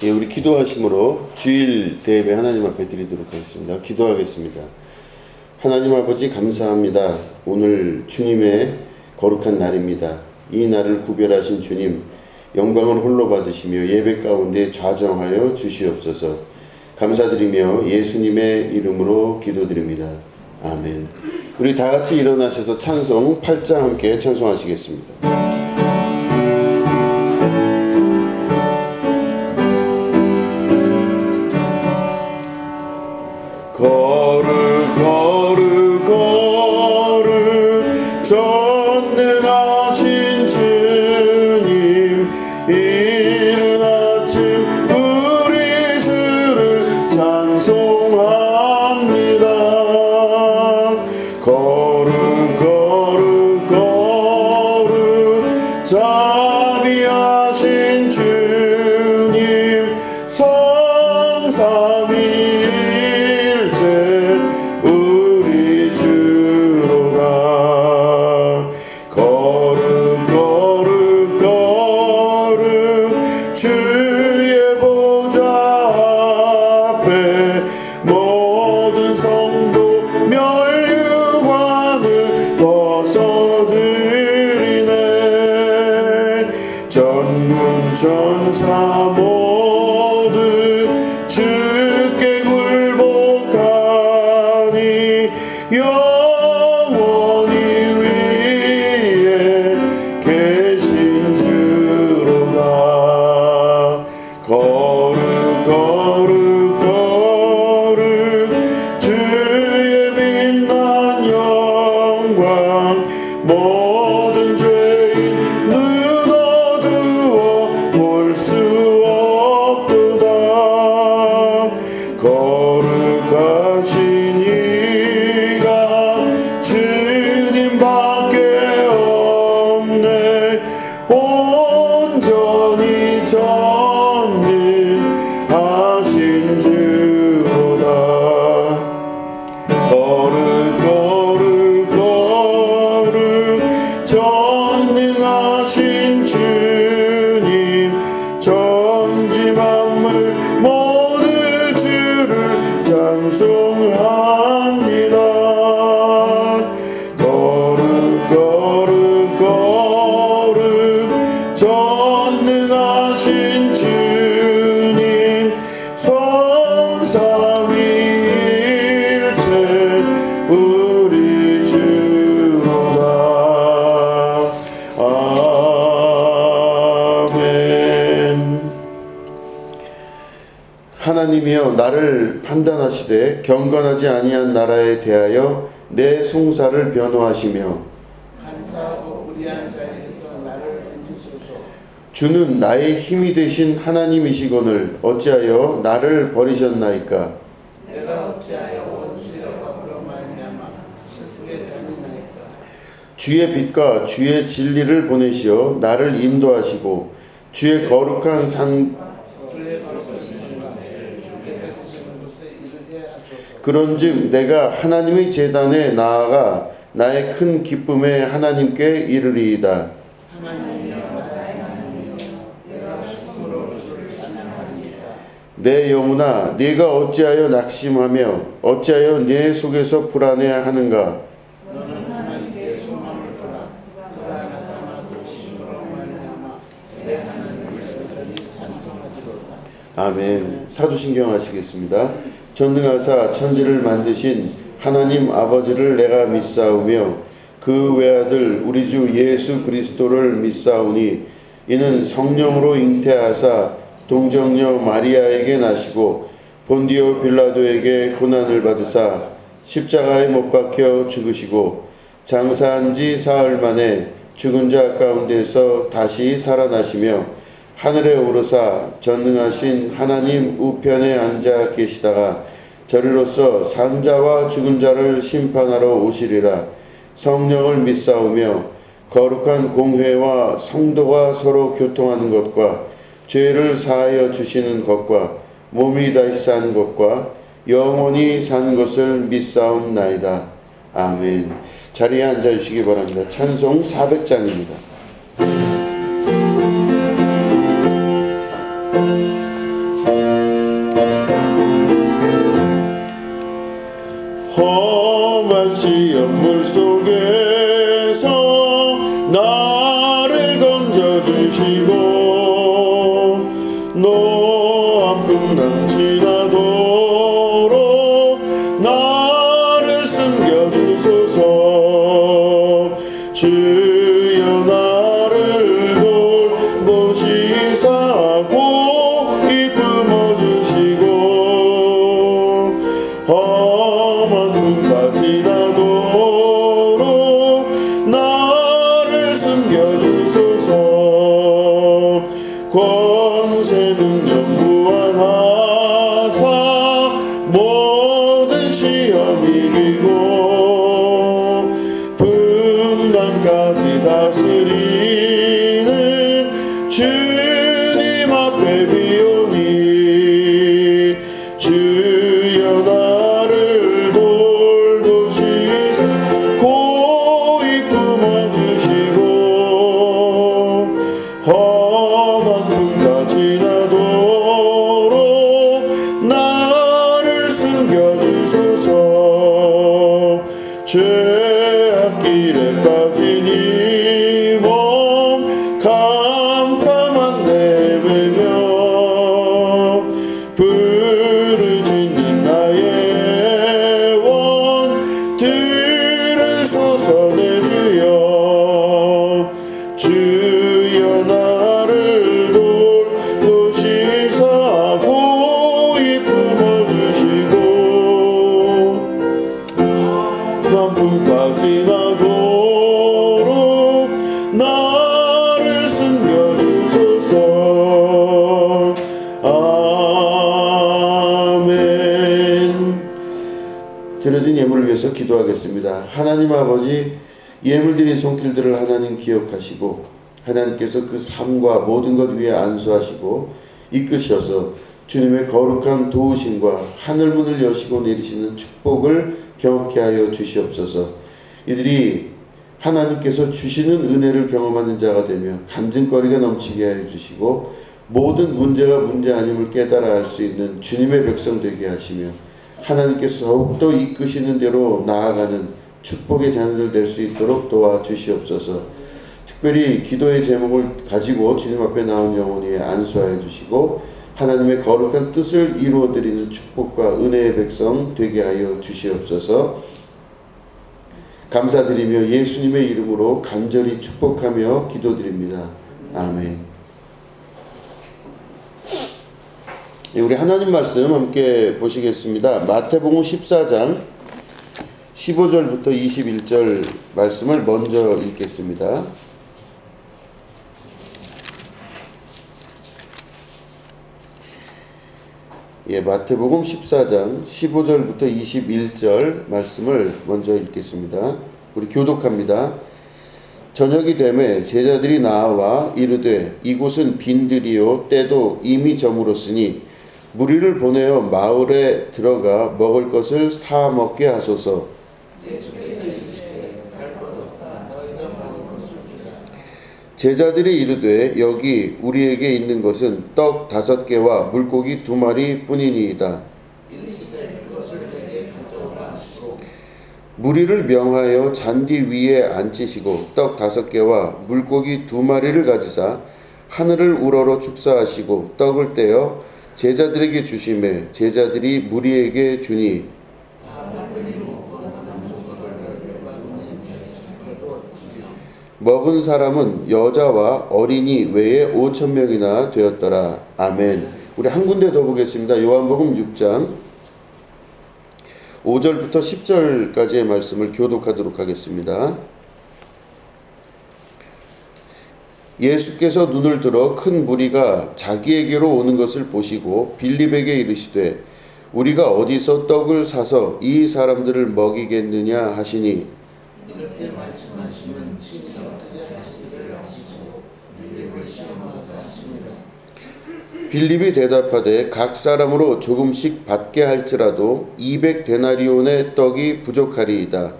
예, 우리 기도하심으로 주일 대예배 하나님 앞에 드리도록 하겠습니다. 기도하겠습니다. 하나님 아버지 감사합니다. 오늘 주님의 거룩한 날입니다. 이 날을 구별하신 주님, 영광을 홀로 받으시며 예배 가운데 좌정하여 주시옵소서. 감사드리며 예수님의 이름으로 기도드립니다. 아멘. 우리 다 같이 일어나셔서 찬송 8장 함께 찬송하시겠습니다. 거룩 거룩 거룩 전능하신 주님, 이른 아침 우리 주를 찬송합니다. 거룩 거룩 거룩 자비하신 주님, 성삼위 우리 주로다. 거룩 거룩 거룩 주의 보좌 앞에 모든 성도 멸류관을 벗어드리네. 전군 천사 모두 주께 굴복하니 영원히 위에 계신 주로다. 거룩 거룩 거룩 주의 빛난 영광, 모든 죄인 눈 어두워 볼 수 없도다. 거룩하신 이가 주님밖에 없네. 온전히 전능하신 주로다. 거룩 거룩 거룩 전능하신 주님, 천지 만물 모두 주를 찬송합니다. 거룩 거룩 거룩 전능하신 주님, 성삼위일체 우리 주로다. 아멘. 하나님이여, 나를 판단하시되 경건하지 아니한 나라에 대하여 내 송사를 변호하시며 간사하고 불의한 자에게서 나를 건지소서. 주는 나의 힘이 되신 하나님이시거늘 어찌하여 나를 버리셨나이까. 내가 어찌하여 원수의 억압으로 말미암아 슬프게 다니나이까. 주의 빛과 주의 진리를 보내시어 나를 인도하시고 주의 거룩한 산 주의 거룩한 신과 주께서 계시는 곳에 이르게 하소서. 그런즉 내가 하나님의 제단에 나아가 나의 큰 기쁨에 하나님께 이르리이다. 하나님이여, 나의 하나님이여, 내가 숨으로 주를 찬양하리이다. 내 영혼아, 네가 어찌하여 낙심하며 어찌하여 내 속에서 불안해하는가. 너는 하나님께 소망을 두라. 그가 나타나도 심으로 말미암아 내 하나님을 여전히 찬송하리로다. 아멘. 사도신경 하시겠습니다. 전능하사 천지를 만드신 하나님 아버지를 내가 믿사오며 그 외아들 우리 주 예수 그리스도를 믿사오니 이는 성령으로 잉태하사 동정녀 마리아에게 나시고 본디오 빌라도에게 고난을 받으사 십자가에 못 박혀 죽으시고 장사한 지 사흘 만에 죽은 자 가운데서 다시 살아나시며 하늘에 오르사 전능하신 하나님 우편에 앉아 계시다가 저리로서 산자와 죽은 자를 심판하러 오시리라. 성령을 믿사오며 거룩한 공회와 성도가 서로 교통하는 것과 죄를 사하여 주시는 것과 몸이 다시 사는 것과 영원히 사는 것을 믿사옵나이다. 아멘. 자리에 앉아주시기 바랍니다. 찬송 400장입니다. 주시고 노암뿐 남지나도록 나를 숨겨주소서. 주여 나를 돌보시사 고이 품어주시고 험한 눈까지 나도록 나를 숨겨주소서. 권세 능력 무한하사 모든 시험 이기고 분단까지 다스리는 주님 앞에 비오니 주여 나를 돌보시사 고이 품어주시고 험한 눈까지 나도록 나를 숨겨주소서. 죄악길에 빠진 이 몸 캄캄한 내매며 부르짖는 나의 원 들으소서. 내 주여 주여 나를 돌보시사 고이 품어주시고 만풍까지 나도록 나를 숨겨주소서. 아멘. 드려진 예물을 위해서 기도하겠습니다. 하나님 아버지, 예물 드린 손길들을 하나님 기억하시고 하나님께서 그 삶과 모든 것 위에 안수하시고 이끄셔서 주님의 거룩한 도우심과 하늘문을 여시고 내리시는 축복을 경험케 하여 주시옵소서. 이들이 하나님께서 주시는 은혜를 경험하는 자가 되며 간증거리가 넘치게 하여 주시고 모든 문제가 문제 아님을 깨달아 알 수 있는 주님의 백성 되게 하시며 하나님께서 더욱더 이끄시는 대로 나아가는 축복의 자녀들 될 수 있도록 도와주시옵소서. 특별히 기도의 제목을 가지고 주님 앞에 나온 영혼이 안수하여 주시고 하나님의 거룩한 뜻을 이루어드리는 축복과 은혜의 백성 되게 하여 주시옵소서. 감사드리며 예수님의 이름으로 간절히 축복하며 기도드립니다. 아멘. 우리 하나님 말씀 함께 보시겠습니다. 마태복음 14장 15절부터 21절 말씀을 먼저 읽겠습니다. 마태복음 14장 15절부터 21절 말씀을 먼저 읽겠습니다. 우리 교독합니다. 저녁이 되매 제자들이 나와 이르되 이곳은 빈들이요 때도 이미 저물었으니 무리를 보내어 마을에 들어가 먹을 것을 사 먹게 하소서. 제자들이 이르되 여기 우리에게 있는 것은 떡 5개와 물고기 2마리 뿐이니이다. 무리를 명하여 잔디 위에 앉히시고 떡 5개와 물고기 2마리를 가지사 하늘을 우러러 축사하시고 떡을 떼어 제자들에게 주시매 제자들이 무리에게 주니 먹은 사람은 여자와 어린이 외에 5,000명이나 되었더라. 아멘. 우리 한 군데 더 보겠습니다. 요한복음 6장 5절부터 10절까지의 말씀을 교독하도록 하겠습니다. 예수께서 눈을 들어 큰 무리가 자기에게로 오는 것을 보시고 빌립에게 이르시되 우리가 어디서 떡을 사서 이 사람들을 먹이겠느냐 하시니 이렇게 말씀하시면 친히 어떻게 하시기를 아시고 빌립을 시험하사 하십니다. 빌립이 대답하되 각 사람으로 조금씩 받게 할지라도 200데나리온의 떡이 부족하리이다.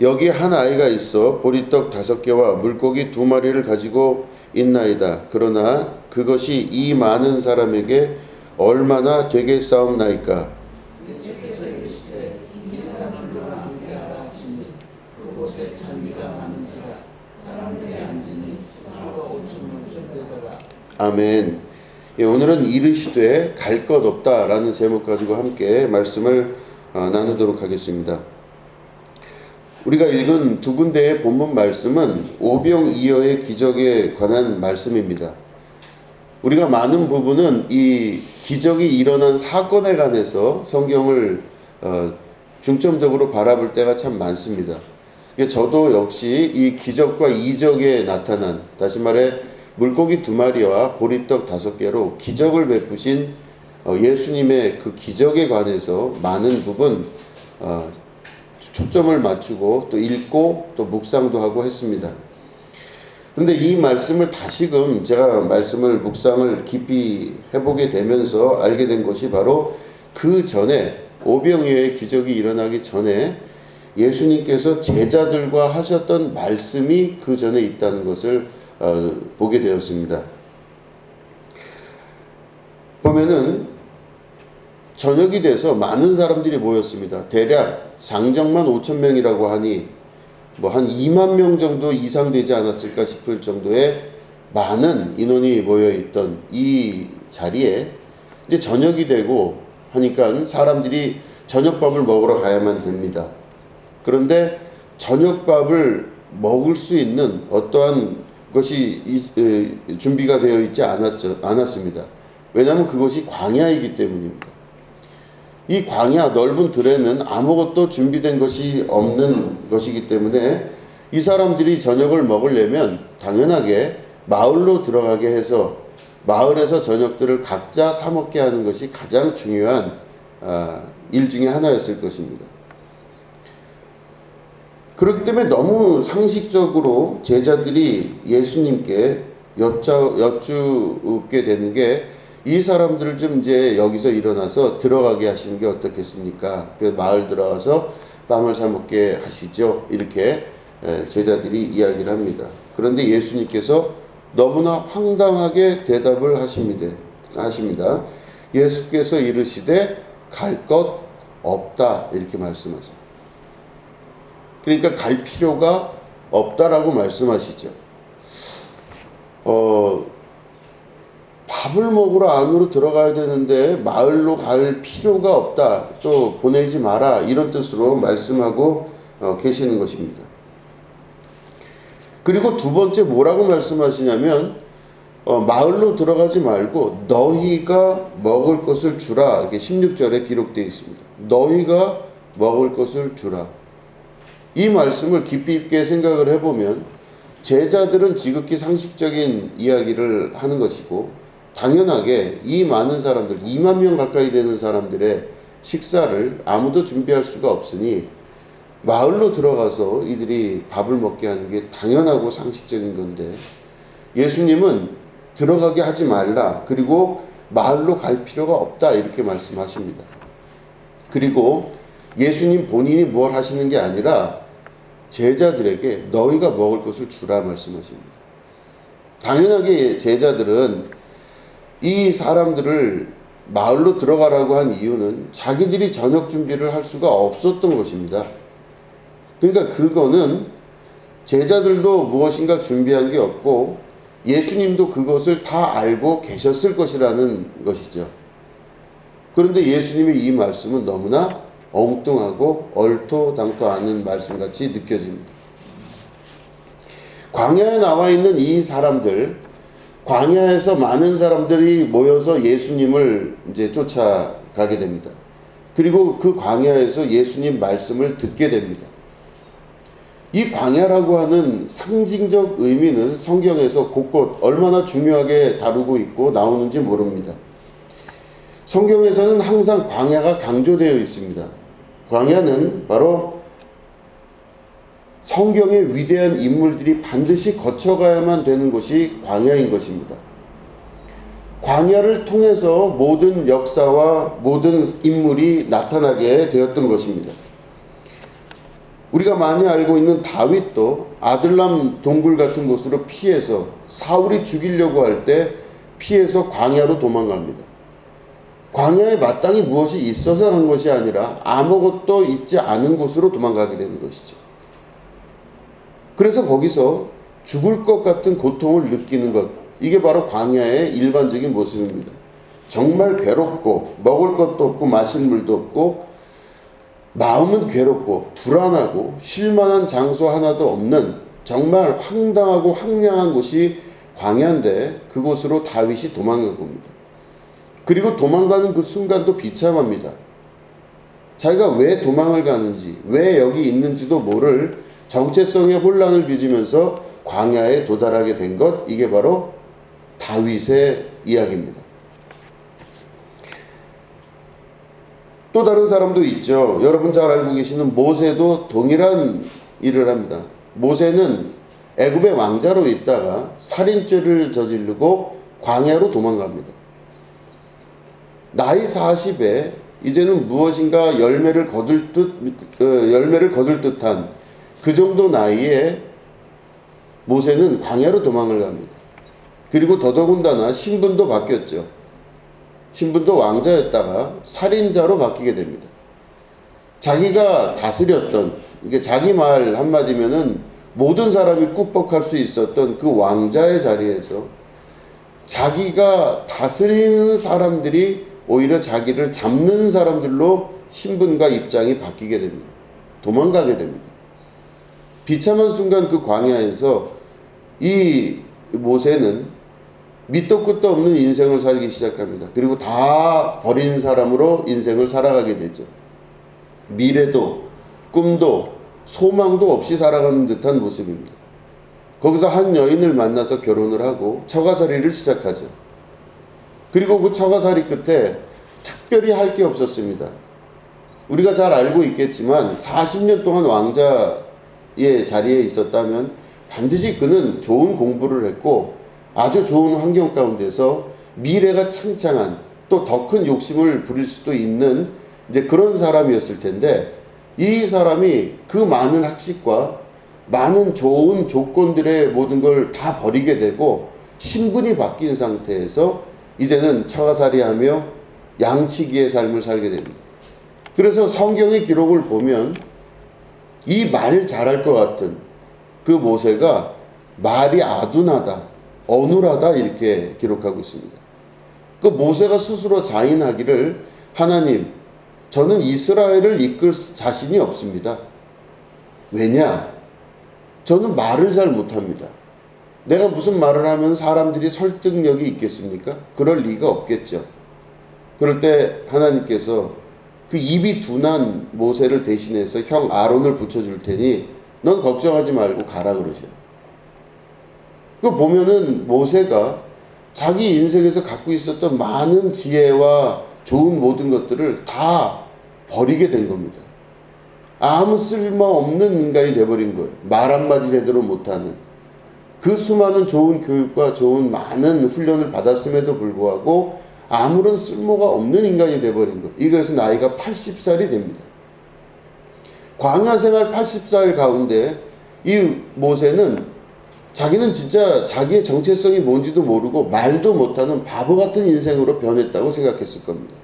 여기 한 아이가 있어 보리떡 5개와 물고기 2마리를 가지고 있나이다. 그러나 그것이 이 많은 사람에게 얼마나 되겠사옵나이까. 아멘. 예, 오늘은 이르시되 갈 것 없다라는 제목 가지고 함께 말씀을 나누도록 하겠습니다. 우리가 읽은 두 군데의 본문 말씀은 오병이어의 기적에 관한 말씀입니다. 우리가 많은 부분은 이 기적이 일어난 사건에 관해서 성경을 중점적으로 바라볼 때가 참 많습니다. 저도 역시 이 기적과 이적에 나타난, 다시 말해 물고기 2마리와 보리떡 5개로 기적을 베푸신 예수님의 그 기적에 관해서 많은 부분 초점을 맞추고 또 읽고 또 묵상도 하고 했습니다. 그런데 이 말씀을 다시금 제가 묵상을 깊이 해보게 되면서 알게 된 것이 바로 그 전에 오병이어의 기적이 일어나기 전에 예수님께서 제자들과 하셨던 말씀이 그 전에 있다는 것을 보게 되었습니다. 보면은 저녁이 돼서 많은 사람들이 모였습니다. 대략 상정만 5,000명이라고 하니 뭐 한 2만 명 정도 이상 되지 않았을까 싶을 정도의 많은 인원이 모여있던 이 자리에 이제 저녁이 되고 하니까 사람들이 저녁밥을 먹으러 가야만 됩니다. 그런데 저녁밥을 먹을 수 있는 어떠한 것이 준비가 되어 있지 않았습니다. 왜냐하면 그것이 광야이기 때문입니다. 이 광야 넓은 들에는 아무것도 준비된 것이 없는 것이기 때문에 이 사람들이 저녁을 먹으려면 당연하게 마을로 들어가게 해서 마을에서 저녁들을 각자 사 먹게 하는 것이 가장 중요한 일 중에 하나였을 것입니다. 그렇기 때문에 너무 상식적으로 제자들이 예수님께 여쭙게 되는 게 이 사람들을 좀 이제 여기서 일어나서 들어가게 하시는 게 어떻겠습니까? 그 마을 들어가서 빵을 사 먹게 하시죠. 이렇게 제자들이 이야기를 합니다. 그런데 예수님께서 너무나 황당하게 대답을 하십니다. 예수께서 이르시되 갈 것 없다 이렇게 말씀하세요. 그러니까 갈 필요가 없다라고 말씀하시죠. 밥을 먹으러 안으로 들어가야 되는데 마을로 갈 필요가 없다. 또 보내지 마라. 이런 뜻으로 말씀하고 계시는 것입니다. 그리고 두 번째 뭐라고 말씀하시냐면 마을로 들어가지 말고 너희가 먹을 것을 주라. 이렇게 16절에 기록되어 있습니다. 너희가 먹을 것을 주라. 이 말씀을 깊이 있게 생각을 해보면 제자들은 지극히 상식적인 이야기를 하는 것이고 당연하게 이 많은 사람들 2만 명 가까이 되는 사람들의 식사를 아무도 준비할 수가 없으니 마을로 들어가서 이들이 밥을 먹게 하는 게 당연하고 상식적인 건데 예수님은 들어가게 하지 말라. 그리고 마을로 갈 필요가 없다. 이렇게 말씀하십니다. 그리고 예수님 본인이 뭘 하시는 게 아니라 제자들에게 너희가 먹을 것을 주라 말씀하십니다. 당연하게 제자들은 이 사람들을 마을로 들어가라고 한 이유는 자기들이 저녁 준비를 할 수가 없었던 것입니다. 그러니까 그거는 제자들도 무엇인가 준비한 게 없고 예수님도 그것을 다 알고 계셨을 것이라는 것이죠. 그런데 예수님의 이 말씀은 너무나 엉뚱하고 얼토당토 않은 말씀같이 느껴집니다. 광야에 나와 있는 이 사람들, 광야에서 많은 사람들이 모여서 예수님을 이제 쫓아가게 됩니다. 그리고 그 광야에서 예수님 말씀을 듣게 됩니다. 이 광야라고 하는 상징적 의미는 성경에서 곳곳 얼마나 중요하게 다루고 있고 나오는지 모릅니다. 성경에서는 항상 광야가 강조되어 있습니다. 광야는 바로 성경의 위대한 인물들이 반드시 거쳐가야만 되는 곳이 광야인 것입니다. 광야를 통해서 모든 역사와 모든 인물이 나타나게 되었던 것입니다. 우리가 많이 알고 있는 다윗도 아들람 동굴 같은 곳으로 피해서 사울이 죽이려고 할 때 피해서 광야로 도망갑니다. 광야에 마땅히 무엇이 있어서 간 것이 아니라 아무것도 있지 않은 곳으로 도망가게 되는 것이죠. 그래서 거기서 죽을 것 같은 고통을 느끼는 것, 이게 바로 광야의 일반적인 모습입니다. 정말 괴롭고 먹을 것도 없고 마실 물도 없고 마음은 괴롭고 불안하고 쉴 만한 장소 하나도 없는 정말 황당하고 황량한 곳이 광야인데 그곳으로 다윗이 도망간 겁니다. 그리고 도망가는 그 순간도 비참합니다. 자기가 왜 도망을 가는지, 왜 여기 있는지도 모를 정체성의 혼란을 빚으면서 광야에 도달하게 된 것, 이게 바로 다윗의 이야기입니다. 또 다른 사람도 있죠. 여러분 잘 알고 계시는 모세도 동일한 일을 합니다. 모세는 애굽의 왕자로 있다가 살인죄를 저지르고 광야로 도망갑니다. 나이 40에 이제는 무엇인가 열매를 거둘 듯한 그 정도 나이에 모세는 광야로 도망을 갑니다. 그리고 더더군다나 신분도 바뀌었죠. 신분도 왕자였다가 살인자로 바뀌게 됩니다. 자기가 다스렸던, 이게 자기 말 한마디면은 모든 사람이 꾹뻑할 수 있었던 그 왕자의 자리에서 자기가 다스리는 사람들이 오히려 자기를 잡는 사람들로 신분과 입장이 바뀌게 됩니다. 도망가게 됩니다. 비참한 순간 그 광야에서 이 모세는 밑도 끝도 없는 인생을 살기 시작합니다. 그리고 다 버린 사람으로 인생을 살아가게 되죠. 미래도 꿈도 소망도 없이 살아가는 듯한 모습입니다. 거기서 한 여인을 만나서 결혼을 하고 처가살이를 시작하죠. 그리고 그 처가살이 끝에 특별히 할 게 없었습니다. 우리가 잘 알고 있겠지만 40년 동안 왕자의 자리에 있었다면 반드시 그는 좋은 공부를 했고 아주 좋은 환경 가운데서 미래가 창창한 또 더 큰 욕심을 부릴 수도 있는 이제 그런 사람이었을 텐데, 이 사람이 그 많은 학식과 많은 좋은 조건들의 모든 걸 다 버리게 되고 신분이 바뀐 상태에서 이제는 처가살이하며 양치기의 삶을 살게 됩니다. 그래서 성경의 기록을 보면 이 말 잘할 것 같은 그 모세가 말이 아둔하다, 어눌하다 이렇게 기록하고 있습니다. 그 모세가 스스로 자인하기를 하나님, 저는 이스라엘을 이끌 자신이 없습니다. 왜냐? 저는 말을 잘 못합니다. 내가 무슨 말을 하면 사람들이 설득력이 있겠습니까? 그럴 리가 없겠죠. 그럴 때 하나님께서 그 입이 둔한 모세를 대신해서 형 아론을 붙여줄 테니 넌 걱정하지 말고 가라 그러죠. 그 보면은 모세가 자기 인생에서 갖고 있었던 많은 지혜와 좋은 모든 것들을 다 버리게 된 겁니다. 아무 쓸모없는 인간이 돼버린 거예요. 말 한마디 제대로 못하는. 그 수많은 좋은 교육과 좋은 많은 훈련을 받았음에도 불구하고 아무런 쓸모가 없는 인간이 돼버린 거예요. 그래서 나이가 80살이 됩니다. 광야 생활 80살 가운데 이 모세는 자기는 진짜 자기의 정체성이 뭔지도 모르고 말도 못하는 바보 같은 인생으로 변했다고 생각했을 겁니다.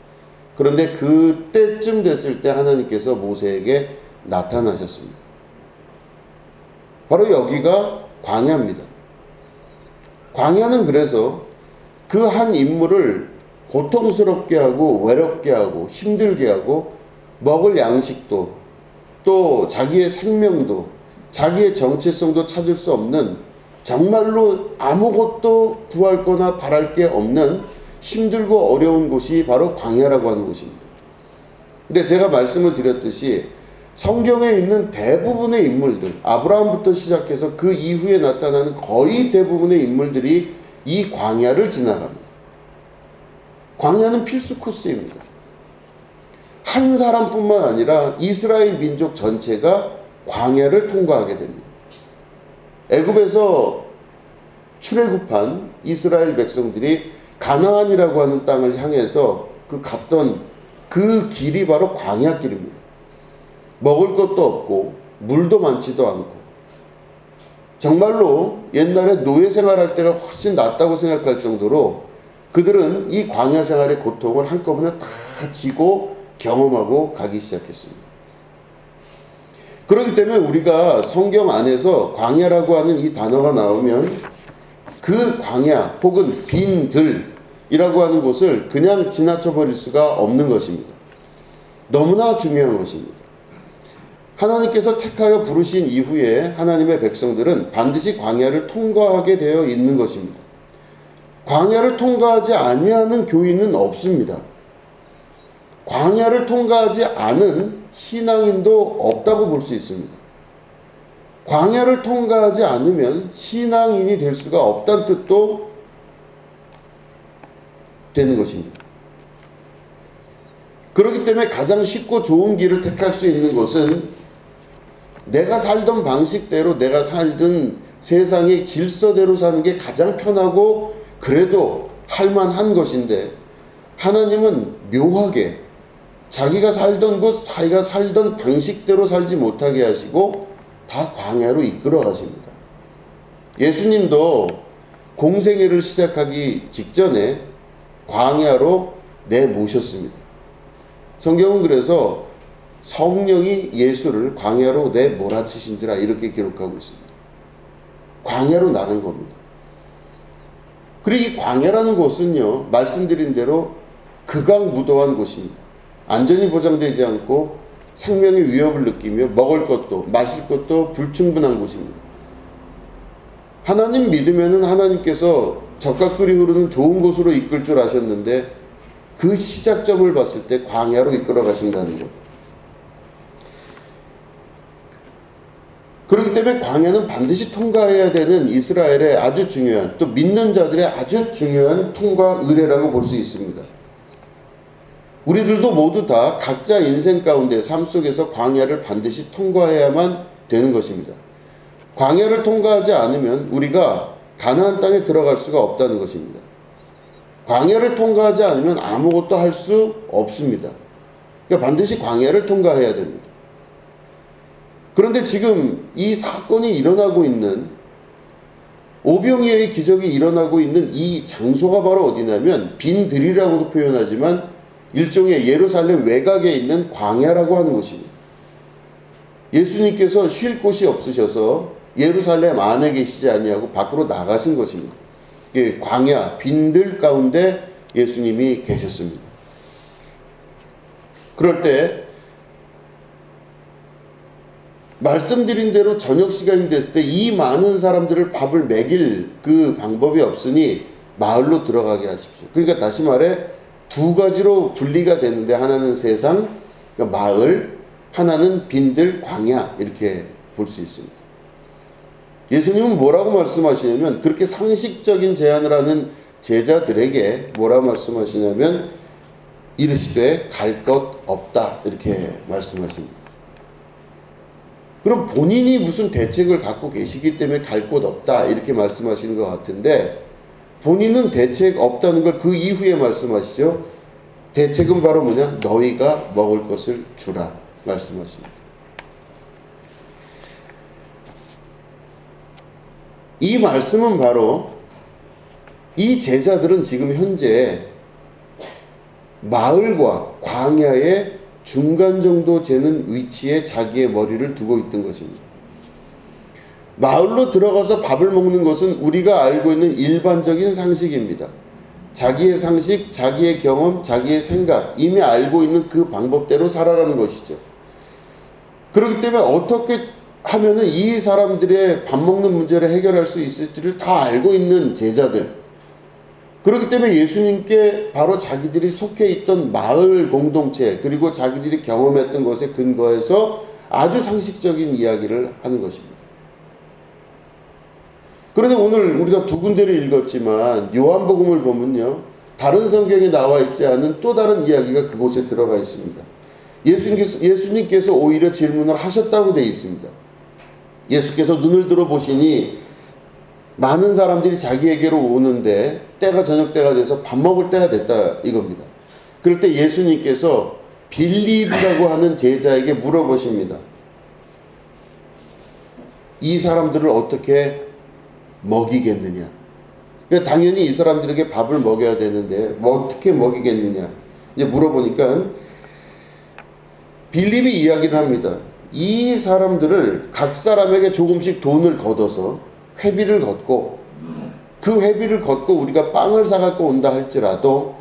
그런데 그때쯤 됐을 때 하나님께서 모세에게 나타나셨습니다. 바로 여기가 광야입니다. 광야는 그래서 그 한 인물을 고통스럽게 하고 외롭게 하고 힘들게 하고 먹을 양식도 또 자기의 생명도 자기의 정체성도 찾을 수 없는 정말로 아무것도 구할 거나 바랄 게 없는 힘들고 어려운 곳이 바로 광야라고 하는 곳입니다. 근데 제가 말씀을 드렸듯이 성경에 있는 대부분의 인물들, 아브라함부터 시작해서 그 이후에 나타나는 거의 대부분의 인물들이 이 광야를 지나갑니다. 광야는 필수 코스입니다. 한 사람뿐만 아니라 이스라엘 민족 전체가 광야를 통과하게 됩니다. 애굽에서 출애굽한 이스라엘 백성들이 가나안이라고 하는 땅을 향해서 갔던 그 길이 바로 광야길입니다. 먹을 것도 없고 물도 많지도 않고 정말로 옛날에 노예 생활할 때가 훨씬 낫다고 생각할 정도로 그들은 이 광야 생활의 고통을 한꺼번에 다 지고 경험하고 가기 시작했습니다. 그렇기 때문에 우리가 성경 안에서 광야라고 하는 이 단어가 나오면 그 광야 혹은 빈 들이라고 하는 곳을 그냥 지나쳐 버릴 수가 없는 것입니다. 너무나 중요한 것입니다. 하나님께서 택하여 부르신 이후에 하나님의 백성들은 반드시 광야를 통과하게 되어 있는 것입니다. 광야를 통과하지 아니하는 교인은 없습니다. 광야를 통과하지 않은 신앙인도 없다고 볼 수 있습니다. 광야를 통과하지 않으면 신앙인이 될 수가 없다는 뜻도 되는 것입니다. 그렇기 때문에 가장 쉽고 좋은 길을 택할 수 있는 것은 내가 살던 방식대로 내가 살던 세상의 질서대로 사는 게 가장 편하고 그래도 할만한 것인데, 하나님은 묘하게 자기가 살던 곳, 자기가 살던 방식대로 살지 못하게 하시고 다 광야로 이끌어 가십니다. 예수님도 공생애를 시작하기 직전에 광야로 내모셨습니다. 성경은 그래서 성령이 예수를 광야로 내몰아치신지라 이렇게 기록하고 있습니다. 광야로 나간 겁니다. 그리고 이 광야라는 곳은요, 말씀드린 대로 극악무도한 곳입니다. 안전이 보장되지 않고 생명의 위협을 느끼며 먹을 것도 마실 것도 불충분한 곳입니다. 하나님 믿으면은 하나님께서 젖과 꿀이 흐르는 좋은 곳으로 이끌 줄 아셨는데 그 시작점을 봤을 때 광야로 이끌어 가신다는 것. 그렇기 때문에 광야는 반드시 통과해야 되는 이스라엘의 아주 중요한, 또 믿는 자들의 아주 중요한 통과 의례라고 볼 수 있습니다. 우리들도 모두 다 각자 인생 가운데 삶 속에서 광야를 반드시 통과해야만 되는 것입니다. 광야를 통과하지 않으면 우리가 가나안 땅에 들어갈 수가 없다는 것입니다. 광야를 통과하지 않으면 아무것도 할 수 없습니다. 그러니까 반드시 광야를 통과해야 됩니다. 그런데 지금 이 사건이 일어나고 있는, 오병이어의 기적이 일어나고 있는 이 장소가 바로 어디냐면 빈 들이라고도 표현하지만 일종의 예루살렘 외곽에 있는 광야라고 하는 곳입니다. 예수님께서 쉴 곳이 없으셔서 예루살렘 안에 계시지 아니하고 밖으로 나가신 것입니다. 광야, 빈들 가운데 예수님이 계셨습니다. 그럴 때 말씀드린 대로 저녁 시간이 됐을 때 이 많은 사람들을 밥을 먹일 그 방법이 없으니 마을로 들어가게 하십시오. 그러니까 다시 말해 두 가지로 분리가 되는데, 하나는 세상, 그러니까 마을, 하나는 빈들, 광야, 이렇게 볼 수 있습니다. 예수님은 뭐라고 말씀하시냐면, 그렇게 상식적인 제안을 하는 제자들에게 뭐라고 말씀하시냐면 이르시되 갈 것 없다, 이렇게 말씀하십니다. 그럼 본인이 무슨 대책을 갖고 계시기 때문에 갈 곳 없다 이렇게 말씀하시는 것 같은데, 본인은 대책 없다는 걸 그 이후에 말씀하시죠. 대책은 바로 뭐냐? 너희가 먹을 것을 주라 말씀하십니다. 이 말씀은 바로 이 제자들은 지금 현재 마을과 광야의 중간 정도 되는 위치에 자기의 머리를 두고 있던 것입니다. 마을로 들어가서 밥을 먹는 것은 우리가 알고 있는 일반적인 상식입니다. 자기의 상식, 자기의 경험, 자기의 생각, 이미 알고 있는 그 방법대로 살아가는 것이죠. 그렇기 때문에 어떻게 하면은 이 사람들의 밥 먹는 문제를 해결할 수 있을지를 다 알고 있는 제자들. 그렇기 때문에 예수님께 바로 자기들이 속해 있던 마을 공동체, 그리고 자기들이 경험했던 것에 근거해서 아주 상식적인 이야기를 하는 것입니다. 그런데 오늘 우리가 두 군데를 읽었지만 요한복음을 보면요, 다른 성경에 나와 있지 않은 또 다른 이야기가 그곳에 들어가 있습니다. 예수님께서 오히려 질문을 하셨다고 되어 있습니다. 예수께서 눈을 들어보시니 많은 사람들이 자기에게로 오는데 때가 저녁 때가 돼서 밥 먹을 때가 됐다 이겁니다. 그럴 때 예수님께서 빌립이라고 하는 제자에게 물어보십니다. 이 사람들을 어떻게 먹이겠느냐? 그러니까 당연히 이 사람들에게 밥을 먹여야 되는데 어떻게 먹이겠느냐? 이제 물어보니까 빌립이 이야기를 합니다. 이 사람들을 각 사람에게 조금씩 돈을 걷어서 회비를 걷고 그 회비를 걷고 우리가 빵을 사갖고 온다 할지라도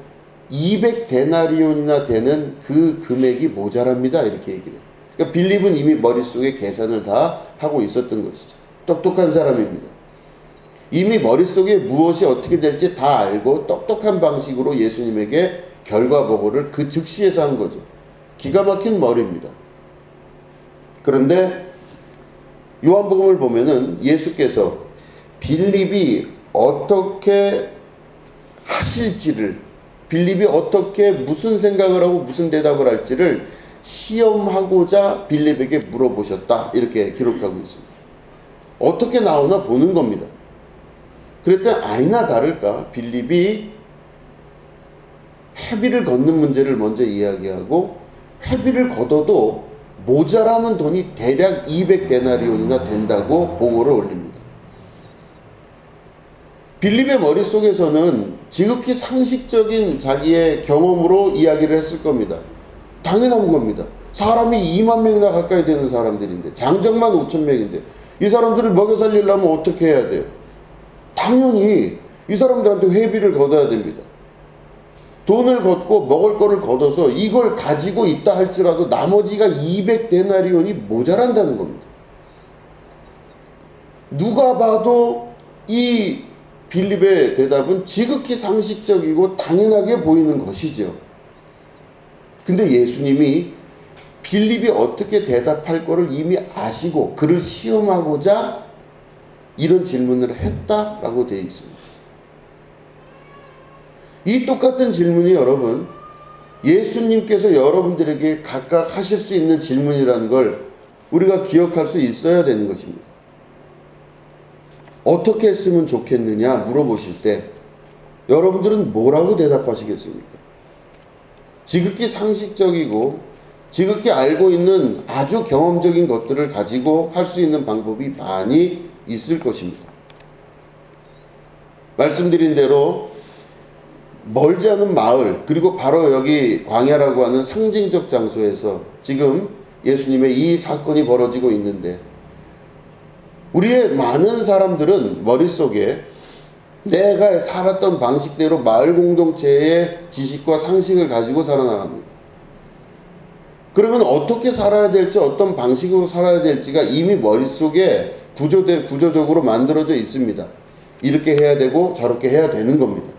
200데나리온이나 되는 그 금액이 모자랍니다. 이렇게 얘기를 해요. 그러니까 빌립은 이미 머릿속에 계산을 다 하고 있었던 것이죠. 똑똑한 사람입니다. 이미 머릿속에 무엇이 어떻게 될지 다 알고 똑똑한 방식으로 예수님에게 결과 보고를 그 즉시에서 한 거죠. 기가 막힌 머리입니다. 그런데 요한복음을 보면은 예수께서 빌립이 어떻게 하실지를, 빌립이 어떻게 무슨 생각을 하고 무슨 대답을 할지를 시험하고자 빌립에게 물어보셨다. 이렇게 기록하고 있습니다. 어떻게 나오나 보는 겁니다. 그랬더니 아니나 다를까 빌립이 회비를 걷는 문제를 먼저 이야기하고, 회비를 걷어도 모자라는 돈이 대략 200데나리온이나 된다고 보고를 올립니다. 빌립의 머릿속에서는 지극히 상식적인 자기의 경험으로 이야기를 했을 겁니다. 당연한 겁니다. 사람이 2만 명이나 가까이 되는 사람들인데, 장정만 5천 명인데 이 사람들을 먹여 살리려면 어떻게 해야 돼요? 당연히 이 사람들한테 회비를 걷어야 됩니다. 돈을 걷고 먹을 거를 걷어서 이걸 가지고 있다 할지라도 나머지가 200데나리온이 모자란다는 겁니다. 누가 봐도 이 빌립의 대답은 지극히 상식적이고 당연하게 보이는 것이죠. 근데 예수님이 빌립이 어떻게 대답할 거를 이미 아시고 그를 시험하고자 이런 질문을 했다라고 되어 있습니다. 이 똑같은 질문이 여러분, 예수님께서 여러분들에게 각각 하실 수 있는 질문이라는 걸 우리가 기억할 수 있어야 되는 것입니다. 어떻게 했으면 좋겠느냐 물어보실 때 여러분들은 뭐라고 대답하시겠습니까? 지극히 상식적이고 지극히 알고 있는 아주 경험적인 것들을 가지고 할 수 있는 방법이 많이 있을 것입니다. 말씀드린 대로 멀지 않은 마을, 그리고 바로 여기 광야라고 하는 상징적 장소에서 지금 예수님의 이 사건이 벌어지고 있는데, 우리의 많은 사람들은 머릿속에 내가 살았던 방식대로 마을 공동체의 지식과 상식을 가지고 살아나갑니다. 그러면 어떻게 살아야 될지, 어떤 방식으로 살아야 될지가 이미 머릿속에 구조적으로 만들어져 있습니다. 이렇게 해야 되고 저렇게 해야 되는 겁니다.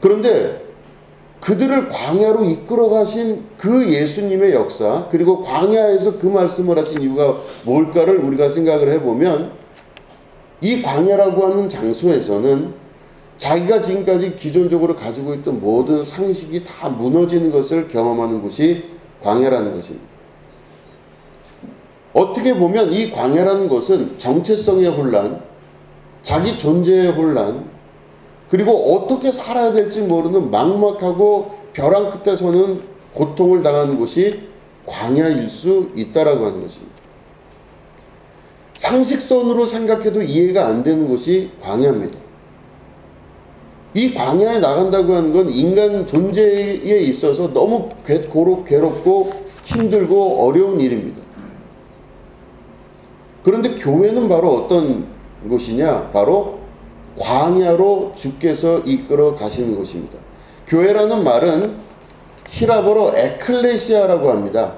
그런데 그들을 광야로 이끌어 가신 그 예수님의 역사, 그리고 광야에서 그 말씀을 하신 이유가 뭘까를 우리가 생각을 해보면, 이 광야라고 하는 장소에서는 자기가 지금까지 기존적으로 가지고 있던 모든 상식이 다 무너지는 것을 경험하는 곳이 광야라는 것입니다. 어떻게 보면 이 광야라는 것은 정체성의 혼란, 자기 존재의 혼란, 그리고 어떻게 살아야 될지 모르는 막막하고 벼랑 끝에 서는 고통을 당하는 곳이 광야일 수 있다라고 하는 것입니다. 상식선으로 생각해도 이해가 안 되는 곳이 광야입니다. 이 광야에 나간다고 하는 건 인간 존재에 있어서 너무 괴롭고 힘들고 어려운 일입니다. 그런데 교회는 바로 어떤 곳이냐? 바로 광야로 주께서 이끌어 가시는 곳입니다. 교회라는 말은 히라보로 에클레시아라고 합니다.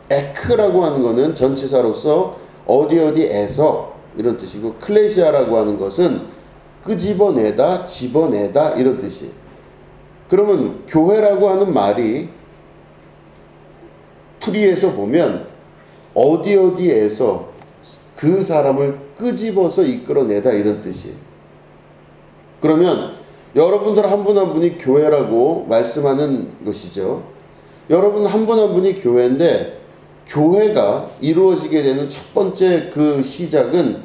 에크라고 하는 것은 전치사로서 어디에서 이런 뜻이고, 클레시아라고 하는 것은 끄집어내다, 집어내다 이런 뜻이에요. 그러면 교회라고 하는 말이 풀이해서 보면 어디에서 그 사람을 끄집어서 이끌어내다 이런 뜻이에요. 그러면 여러분들 한 분 한 분이 교회라고 말씀하는 것이죠. 여러분 한 분 한 분이 교회인데, 교회가 이루어지게 되는 첫 번째 그 시작은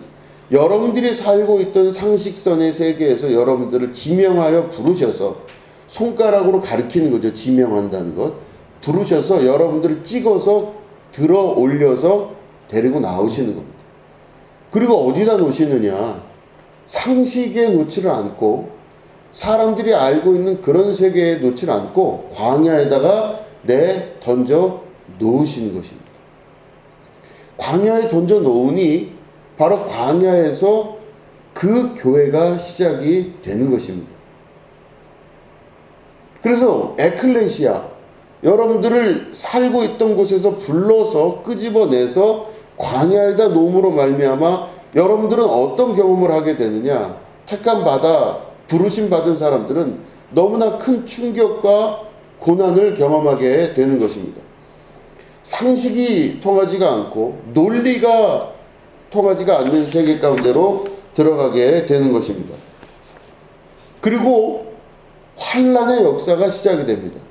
여러분들이 살고 있던 상식선의 세계에서 여러분들을 지명하여 부르셔서, 손가락으로 가리키는 거죠. 지명한다는 것. 부르셔서 여러분들을 찍어서 들어 올려서 데리고 나오시는 겁니다. 그리고 어디다 놓으시느냐? 상식에 놓지를 않고, 사람들이 알고 있는 그런 세계에 놓지를 않고 광야에다가 던져 놓으시는 것입니다. 광야에 던져 놓으니 바로 광야에서 그 교회가 시작이 되는 것입니다. 그래서 에클레시아, 여러분들을 살고 있던 곳에서 불러서 끄집어내서 광야에다 놓음으로 말미암아 여러분들은 어떤 경험을 하게 되느냐? 택함 받아 부르심 받은 사람들은 너무나 큰 충격과 고난을 경험하게 되는 것입니다. 상식이 통하지가 않고 논리가 통하지가 않는 세계 가운데로 들어가게 되는 것입니다. 그리고 환란의 역사가 시작이 됩니다.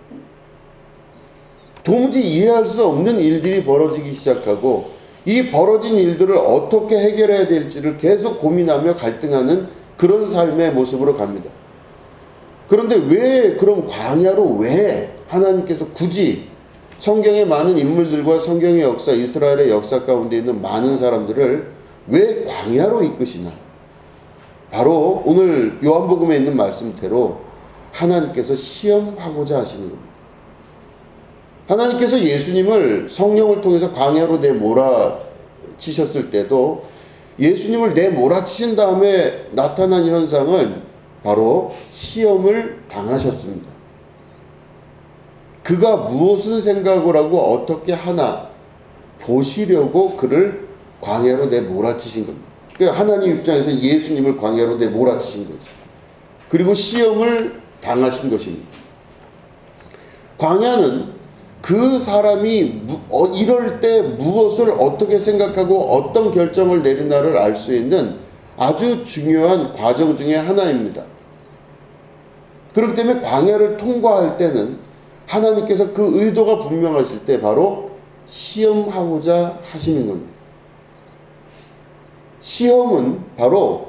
도무지 이해할 수 없는 일들이 벌어지기 시작하고 이 벌어진 일들을 어떻게 해결해야 될지를 계속 고민하며 갈등하는 그런 삶의 모습으로 갑니다. 그런데 왜 그럼 광야로 왜 하나님께서 굳이 성경의 많은 인물들과 성경의 역사, 이스라엘의 역사 가운데 있는 많은 사람들을 왜 광야로 이끄시나? 바로 오늘 요한복음에 있는 말씀대로 하나님께서 시험하고자 하시는 겁니다. 하나님께서 예수님을 성령을 통해서 광야로 내몰아치셨을 때도 예수님을 내몰아치신 다음에 나타난 현상은 바로 시험을 당하셨습니다. 그가 무엇을 생각을 하고 어떻게 하나 보시려고 그를 광야로 내몰아치신 겁니다. 그러니까 하나님 입장에서 예수님을 광야로 내몰아치신 거죠. 그리고 시험을 당하신 것입니다. 광야는 그 사람이 이럴 때 무엇을 어떻게 생각하고 어떤 결정을 내리나를 알 수 있는 아주 중요한 과정 중에 하나입니다. 그렇기 때문에 광야를 통과할 때는 하나님께서 그 의도가 분명하실 때 바로 시험하고자 하시는 겁니다. 시험은 바로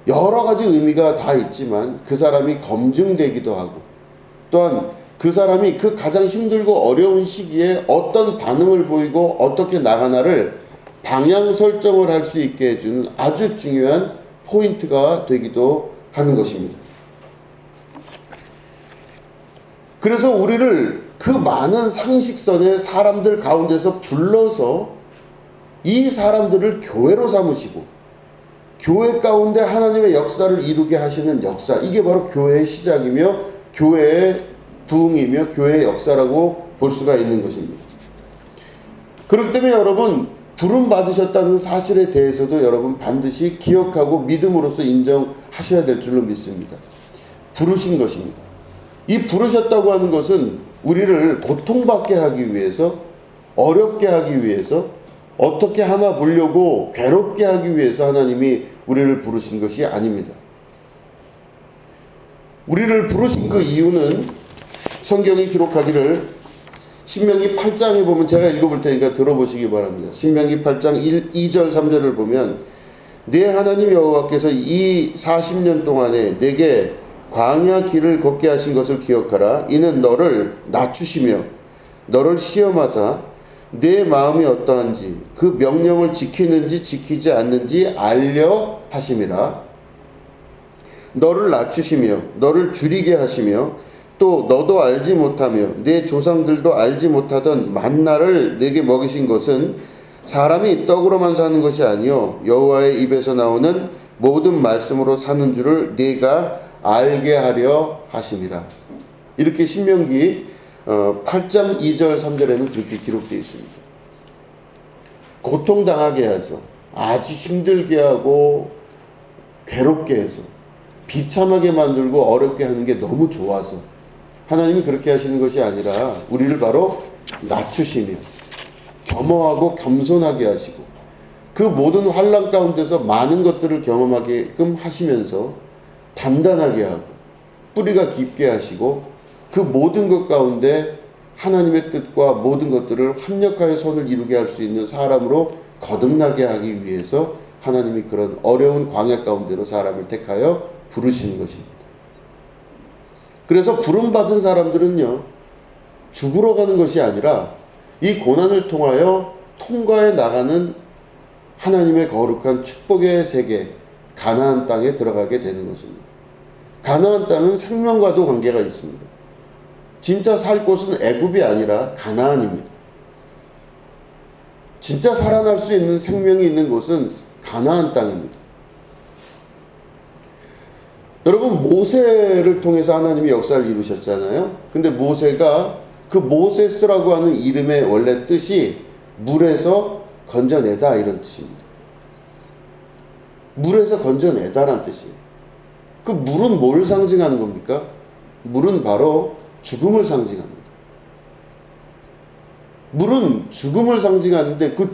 여러 가지 의미가 다 있지만 그 사람이 검증되기도 하고 또한 그 사람이 그 가장 힘들고 어려운 시기에 어떤 반응을 보이고 어떻게 나가나를 방향 설정을 할 수 있게 해주는 아주 중요한 포인트가 되기도 하는 것입니다. 그래서 우리를 그 많은 상식선의 사람들 가운데서 불러서 이 사람들을 교회로 삼으시고 교회 가운데 하나님의 역사를 이루게 하시는 역사, 이게 바로 교회의 시작이며 교회의 부흥이며 교회의 역사라고 볼 수가 있는 것입니다. 그렇기 때문에 여러분 부름 받으셨다는 사실에 대해서도 여러분 반드시 기억하고 믿음으로써 인정하셔야 될 줄로 믿습니다. 부르신 것입니다. 이 부르셨다고 하는 것은 우리를 고통받게 하기 위해서, 어렵게 하기 위해서, 어떻게 하나 보려고 괴롭게 하기 위해서 하나님이 우리를 부르신 것이 아닙니다. 우리를 부르신 그 이유는 성경이 기록하기를 신명기 8장에 보면 제가 읽어볼 테니까 들어보시기 바랍니다. 신명기 8장 2절 3절을 보면 내 하나님 여호와께서 이 40년 동안에 내게 광야 길을 걷게 하신 것을 기억하라. 이는 너를 낮추시며 너를 시험하사 내 마음이 어떠한지 그 명령을 지키는지 지키지 않는지 알려 하심이라. 너를 낮추시며 너를 줄이게 하시며 또 너도 알지 못하며 내 조상들도 알지 못하던 만나를 내게 먹이신 것은 사람이 떡으로만 사는 것이 아니요 여호와의 입에서 나오는 모든 말씀으로 사는 줄을 네가 알게 하려 하심이라. 이렇게 신명기 8장 2절 3절에는 그렇게 기록되어 있습니다. 고통당하게 해서 아주 힘들게 하고 괴롭게 해서 비참하게 만들고 어렵게 하는 게 너무 좋아서 하나님이 그렇게 하시는 것이 아니라 우리를 바로 낮추시며 겸허하고 겸손하게 하시고 그 모든 환난 가운데서 많은 것들을 경험하게끔 하시면서 단단하게 하고 뿌리가 깊게 하시고 그 모든 것 가운데 하나님의 뜻과 모든 것들을 합력하여 선을 이루게 할 수 있는 사람으로 거듭나게 하기 위해서 하나님이 그런 어려운 광야 가운데로 사람을 택하여 부르시는 것입니다. 그래서 부름받은 사람들은요, 죽으러 가는 것이 아니라 이 고난을 통하여 통과해 나가는 하나님의 거룩한 축복의 세계, 가나안 땅에 들어가게 되는 것입니다. 가나안 땅은 생명과도 관계가 있습니다. 진짜 살 곳은 애굽이 아니라 가나안입니다. 진짜 살아날 수 있는 생명이 있는 곳은 가나안 땅입니다. 여러분, 모세를 통해서 하나님이 역사를 이루셨잖아요. 근데 모세가 그 모세스라고 하는 이름의 원래 뜻이 물에서 건져내다 이런 뜻입니다. 물에서 건져내다라는 뜻이에요. 그 물은 뭘 상징하는 겁니까? 물은 바로 죽음을 상징합니다. 물은 죽음을 상징하는데 그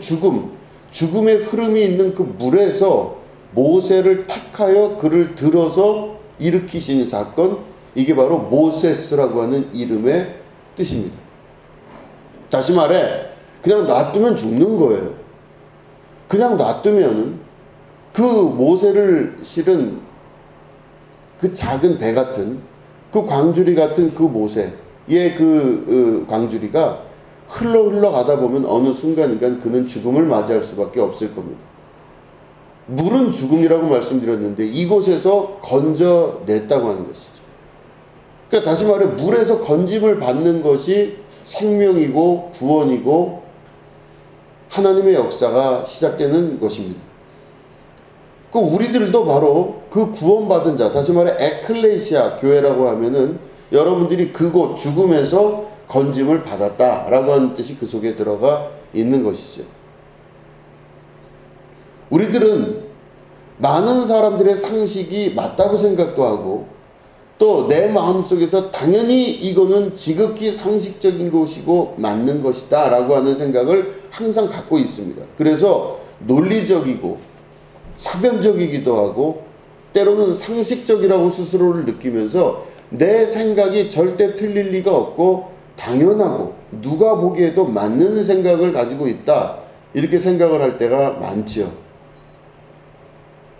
죽음의 흐름이 있는 그 물에서 모세를 택하여 그를 들어서 일으키신 사건, 이게 바로 모세스라고 하는 이름의 뜻입니다. 다시 말해, 그냥 놔두면 죽는 거예요. 그냥 놔두면 그 모세를 실은 그 작은 배 같은, 그 광주리 같은 그 모세의 그 광주리가 흘러 가다 보면 어느 순간인가 그는 죽음을 맞이할 수밖에 없을 겁니다. 물은 죽음이라고 말씀드렸는데 이곳에서 건져냈다고 하는 것이죠. 그러니까 다시 말해, 물에서 건짐을 받는 것이 생명이고 구원이고 하나님의 역사가 시작되는 것입니다. 그 우리들도 바로 그 구원받은 자, 다시 말해 에클레시아 교회라고 하면은 여러분들이 그곳 죽음에서 건짐을 받았다라고 하는 뜻이 그 속에 들어가 있는 것이죠. 우리들은 많은 사람들의 상식이 맞다고 생각도 하고 또 내 마음속에서 당연히 이거는 지극히 상식적인 것이고 맞는 것이다 라고 하는 생각을 항상 갖고 있습니다. 그래서 논리적이고 사변적이기도 하고 때로는 상식적이라고 스스로를 느끼면서 내 생각이 절대 틀릴 리가 없고 당연하고 누가 보기에도 맞는 생각을 가지고 있다, 이렇게 생각을 할 때가 많지요.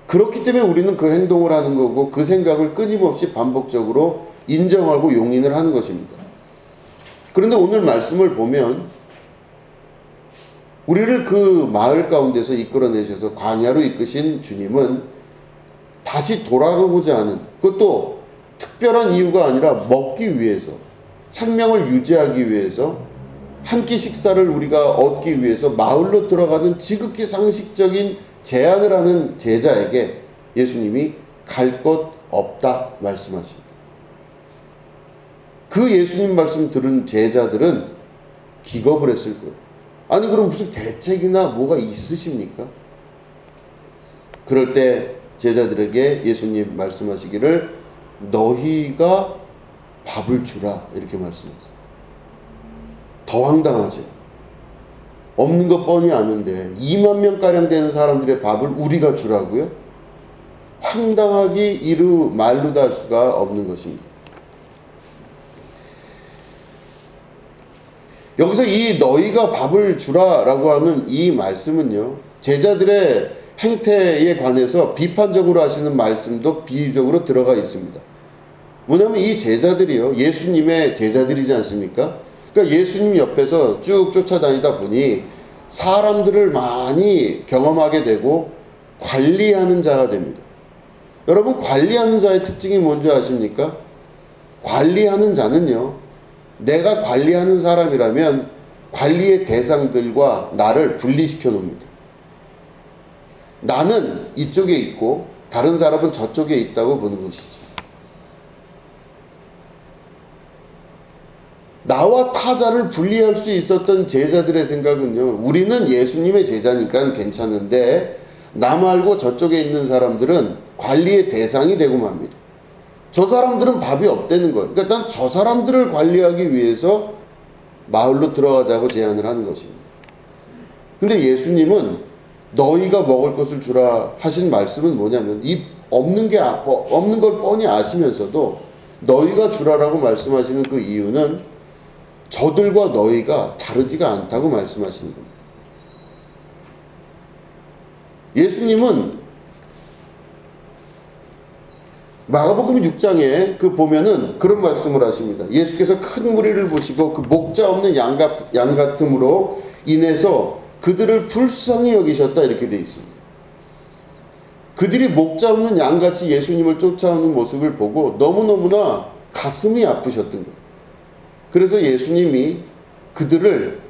그렇기 때문에 우리는 그 행동을 하는 거고 그 생각을 끊임없이 반복적으로 인정하고 용인을 하는 것입니다. 그런데 오늘 말씀을 보면 우리를 그 마을 가운데서 이끌어내셔서 광야로 이끄신 주님은 다시 돌아가고자 하는, 그것도 특별한 이유가 아니라 먹기 위해서, 생명을 유지하기 위해서, 한 끼 식사를 우리가 얻기 위해서 마을로 들어가는 지극히 상식적인 제안을 하는 제자에게 예수님이 갈 곳 없다 말씀하십니다. 그 예수님 말씀 들은 제자들은 기겁을 했을 거예요. 아니 그럼 무슨 대책이나 뭐가 있으십니까? 그럴 때 제자들에게 예수님 말씀하시기를 너희가 밥을 주라 이렇게 말씀하세요. 더 황당하죠. 없는 거 뻔히 아는데 2만 명가량 되는 사람들의 밥을 우리가 주라고요? 황당하기 이루 말로 다 할 수가 없는 것입니다. 여기서 이 너희가 밥을 주라라고 하는 이 말씀은요, 제자들의 행태에 관해서 비판적으로 하시는 말씀도 비유적으로 들어가 있습니다. 뭐냐면 이 제자들이요, 예수님의 제자들이지 않습니까? 그러니까 예수님 옆에서 쭉 쫓아다니다 보니 사람들을 많이 경험하게 되고 관리하는 자가 됩니다. 여러분, 관리하는 자의 특징이 뭔지 아십니까? 관리하는 자는요, 내가 관리하는 사람이라면 관리의 대상들과 나를 분리시켜 놓습니다. 나는 이쪽에 있고 다른 사람은 저쪽에 있다고 보는 것이죠. 나와 타자를 분리할 수 있었던 제자들의 생각은요, 우리는 예수님의 제자니까 괜찮은데 나 말고 저쪽에 있는 사람들은 관리의 대상이 되고 맙니다. 저 사람들은 밥이 없다는 거예요. 그러니까 난 저 사람들을 관리하기 위해서 마을로 들어가자고 제안을 하는 것입니다. 근데 예수님은 너희가 먹을 것을 주라 하신 말씀은 뭐냐면, 이 없는 걸 뻔히 아시면서도 너희가 주라라고 말씀하시는 그 이유는 저들과 너희가 다르지가 않다고 말씀하시는 겁니다. 예수님은 마가복음 6장에 보면은 그런 말씀을 하십니다. 예수께서 큰 무리를 보시고 그 목자 없는 양 같음으로 인해서 그들을 불쌍히 여기셨다 이렇게 되어 있습니다. 그들이 목자 없는 양같이 예수님을 쫓아오는 모습을 보고 너무너무나 가슴이 아프셨던 거예요. 그래서 예수님이 그들을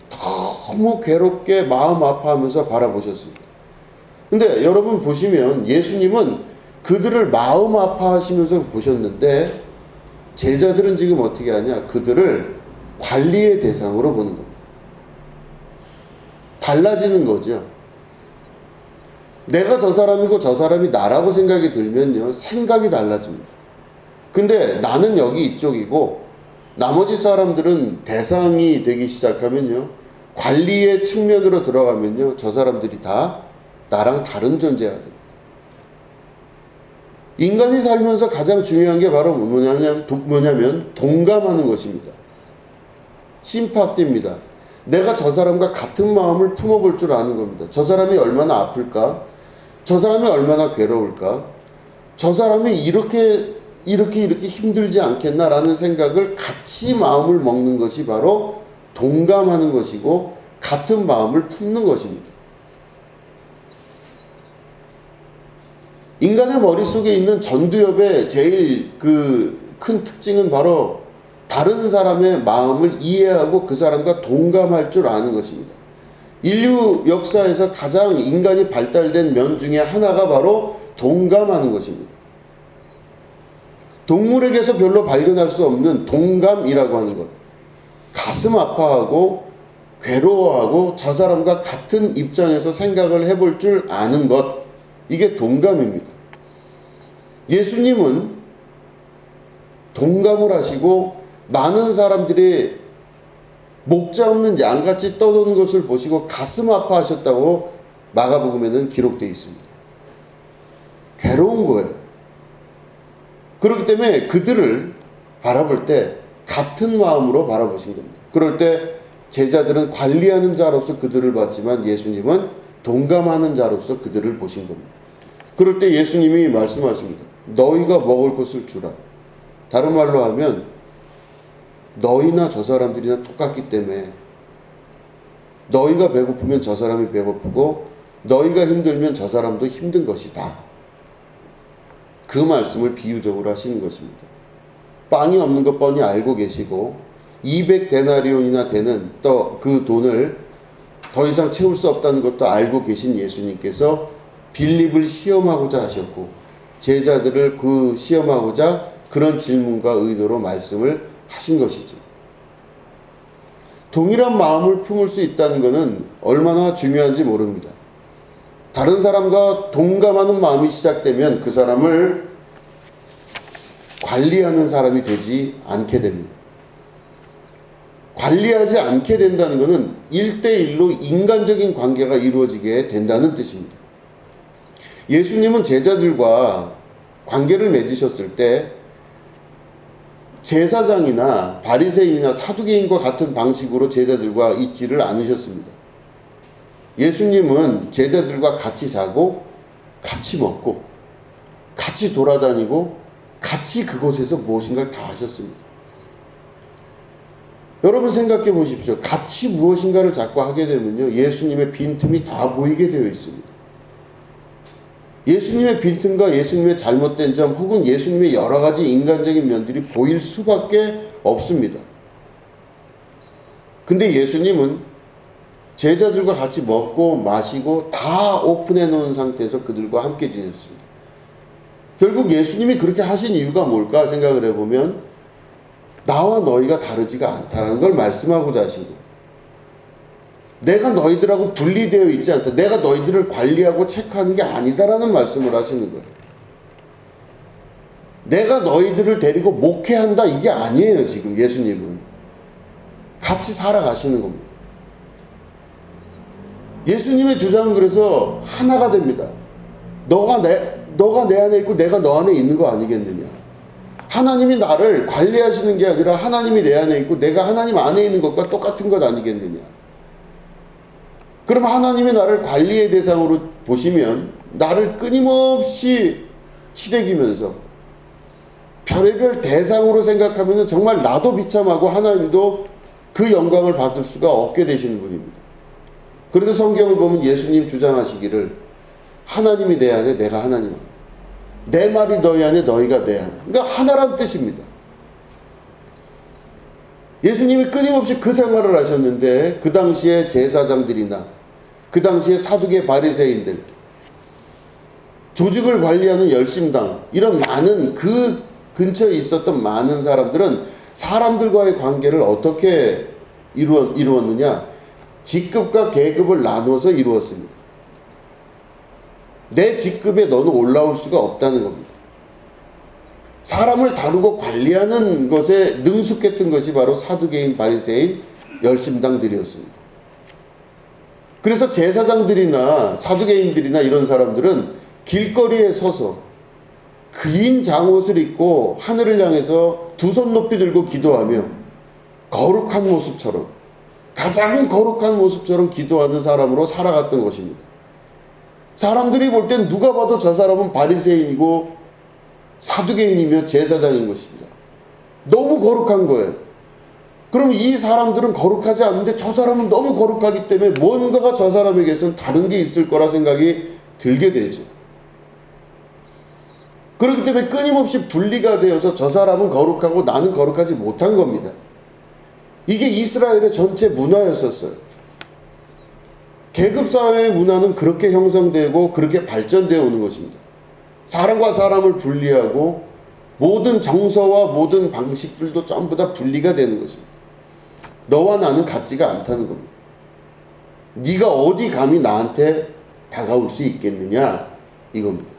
너무 괴롭게 마음 아파하면서 바라보셨습니다. 근데 여러분 보시면 예수님은 그들을 마음 아파하시면서 보셨는데 제자들은 지금 어떻게 하냐? 그들을 관리의 대상으로 보는 겁니다. 달라지는 거죠. 내가 저 사람이고 저 사람이 나라고 생각이 들면요, 생각이 달라집니다. 근데 나는 여기 이쪽이고 나머지 사람들은 대상이 되기 시작하면요, 관리의 측면으로 들어가면요, 저 사람들이 다 나랑 다른 존재가 됩니다. 인간이 살면서 가장 중요한 게 바로 뭐냐면 동감하는 것입니다. 심파티입니다. 내가 저 사람과 같은 마음을 품어볼 줄 아는 겁니다. 저 사람이 얼마나 아플까? 저 사람이 얼마나 괴로울까? 저 사람이 이렇게 힘들지 않겠나라는 생각을 같이 마음을 먹는 것이 바로 동감하는 것이고 같은 마음을 품는 것입니다. 인간의 머릿속에 있는 전두엽의 제일 큰 특징은 바로 다른 사람의 마음을 이해하고 그 사람과 동감할 줄 아는 것입니다. 인류 역사에서 가장 인간이 발달된 면 중에 하나가 바로 동감하는 것입니다. 동물에게서 별로 발견할 수 없는 동감이라고 하는 것. 가슴 아파하고 괴로워하고 저 사람과 같은 입장에서 생각을 해볼 줄 아는 것. 이게 동감입니다. 예수님은 동감을 하시고 많은 사람들이 목자 없는 양같이 떠도는 것을 보시고 가슴 아파하셨다고 마가복음에는 기록되어 있습니다. 괴로운 거예요. 그렇기 때문에 그들을 바라볼 때 같은 마음으로 바라보신 겁니다. 그럴 때 제자들은 관리하는 자로서 그들을 봤지만 예수님은 동감하는 자로서 그들을 보신 겁니다. 그럴 때 예수님이 말씀하십니다. 너희가 먹을 것을 주라. 다른 말로 하면 너희나 저 사람들이나 똑같기 때문에 너희가 배고프면 저 사람이 배고프고 너희가 힘들면 저 사람도 힘든 것이다. 그 말씀을 비유적으로 하시는 것입니다. 빵이 없는 것 뻔히 알고 계시고 200데나리온이나 되는 또 그 돈을 더 이상 채울 수 없다는 것도 알고 계신 예수님께서 빌립을 시험하고자 하셨고 제자들을 그 시험하고자 그런 질문과 의도로 말씀을 하신 것이죠. 동일한 마음을 품을 수 있다는 것은 얼마나 중요한지 모릅니다. 다른 사람과 동감하는 마음이 시작되면 그 사람을 관리하는 사람이 되지 않게 됩니다. 관리하지 않게 된다는 것은 1대1로 인간적인 관계가 이루어지게 된다는 뜻입니다. 예수님은 제자들과 관계를 맺으셨을 때 제사장이나 바리새인이나 사두개인과 같은 방식으로 제자들과 있지를 않으셨습니다. 예수님은 제자들과 같이 자고 같이 먹고 같이 돌아다니고 같이 그곳에서 무엇인가를 다 하셨습니다. 여러분 생각해 보십시오. 같이 무엇인가를 자꾸 하게 되면요, 예수님의 빈틈이 다 보이게 되어 있습니다. 예수님의 빈틈과 예수님의 잘못된 점 혹은 예수님의 여러 가지 인간적인 면들이 보일 수밖에 없습니다. 근데 예수님은 제자들과 같이 먹고 마시고 다 오픈해 놓은 상태에서 그들과 함께 지냈습니다. 결국 예수님이 그렇게 하신 이유가 뭘까 생각을 해보면 나와 너희가 다르지가 않다라는 걸 말씀하고자 하신 거예요. 내가 너희들하고 분리되어 있지 않다. 내가 너희들을 관리하고 체크하는 게 아니다라는 말씀을 하시는 거예요. 내가 너희들을 데리고 목회한다 이게 아니에요. 지금 예수님은 같이 살아가시는 겁니다. 예수님의 주장은 그래서 하나가 됩니다. 너가 내 안에 있고 내가 너 안에 있는 거 아니겠느냐. 하나님이 나를 관리하시는 게 아니라 하나님이 내 안에 있고 내가 하나님 안에 있는 것과 똑같은 것 아니겠느냐. 그럼 하나님이 나를 관리의 대상으로 보시면 나를 끊임없이 치대기면서 별의별 대상으로 생각하면 정말 나도 비참하고 하나님도 그 영광을 받을 수가 없게 되시는 분입니다. 그런데 성경을 보면 예수님 주장하시기를 하나님이 내 안에 내가 하나님 안에 내 말이 너희 안에 너희가 내 안에, 그러니까 하나란 뜻입니다. 예수님이 끊임없이 그 생활을 하셨는데 그 당시에 제사장들이나 그 당시에 사두개 바리새인들 조직을 관리하는 열심당, 이런 많은 그 근처에 있었던 많은 사람들은 사람들과의 관계를 어떻게 이루었느냐? 직급과 계급을 나눠서 이루었습니다. 내 직급에 너는 올라올 수가 없다는 겁니다. 사람을 다루고 관리하는 것에 능숙했던 것이 바로 사두개인, 바리새인, 열심당들이었습니다. 그래서 제사장들이나 사두개인들이나 이런 사람들은 길거리에 서서 긴 장옷을 입고 하늘을 향해서 두 손 높이 들고 기도하며 거룩한 모습처럼, 가장 거룩한 모습처럼 기도하는 사람으로 살아갔던 것입니다. 사람들이 볼 땐 누가 봐도 저 사람은 바리새인이고 사두개인이며 제사장인 것입니다. 너무 거룩한 거예요. 그럼 이 사람들은 거룩하지 않는데 저 사람은 너무 거룩하기 때문에 뭔가가 저 사람에게서는 다른 게 있을 거라 생각이 들게 되죠. 그렇기 때문에 끊임없이 분리가 되어서 저 사람은 거룩하고 나는 거룩하지 못한 겁니다. 이게 이스라엘의 전체 문화였었어요. 계급사회의 문화는 그렇게 형성되고 그렇게 발전되어 오는 것입니다. 사람과 사람을 분리하고 모든 정서와 모든 방식들도 전부 다 분리가 되는 것입니다. 너와 나는 같지가 않다는 겁니다. 네가 어디 감히 나한테 다가올 수 있겠느냐 이겁니다.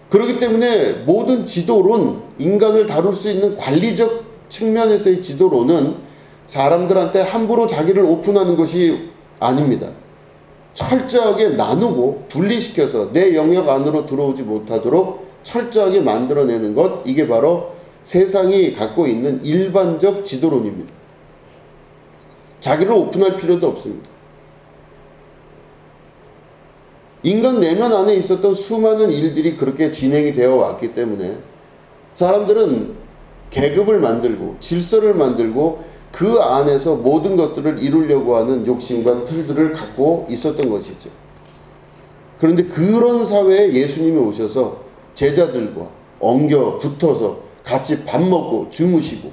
그렇기 때문에 모든 지도론, 인간을 다룰 수 있는 관리적 측면에서의 지도론은 사람들한테 함부로 자기를 오픈하는 것이 아닙니다. 철저하게 나누고 분리시켜서 내 영역 안으로 들어오지 못하도록 철저하게 만들어내는 것, 이게 바로 세상이 갖고 있는 일반적 지도론입니다. 자기를 오픈할 필요도 없습니다. 인간 내면 안에 있었던 수많은 일들이 그렇게 진행이 되어 왔기 때문에 사람들은 계급을 만들고 질서를 만들고 그 안에서 모든 것들을 이루려고 하는 욕심과 틀들을 갖고 있었던 것이죠. 그런데 그런 사회에 예수님이 오셔서 제자들과 엉겨 붙어서 같이 밥 먹고 주무시고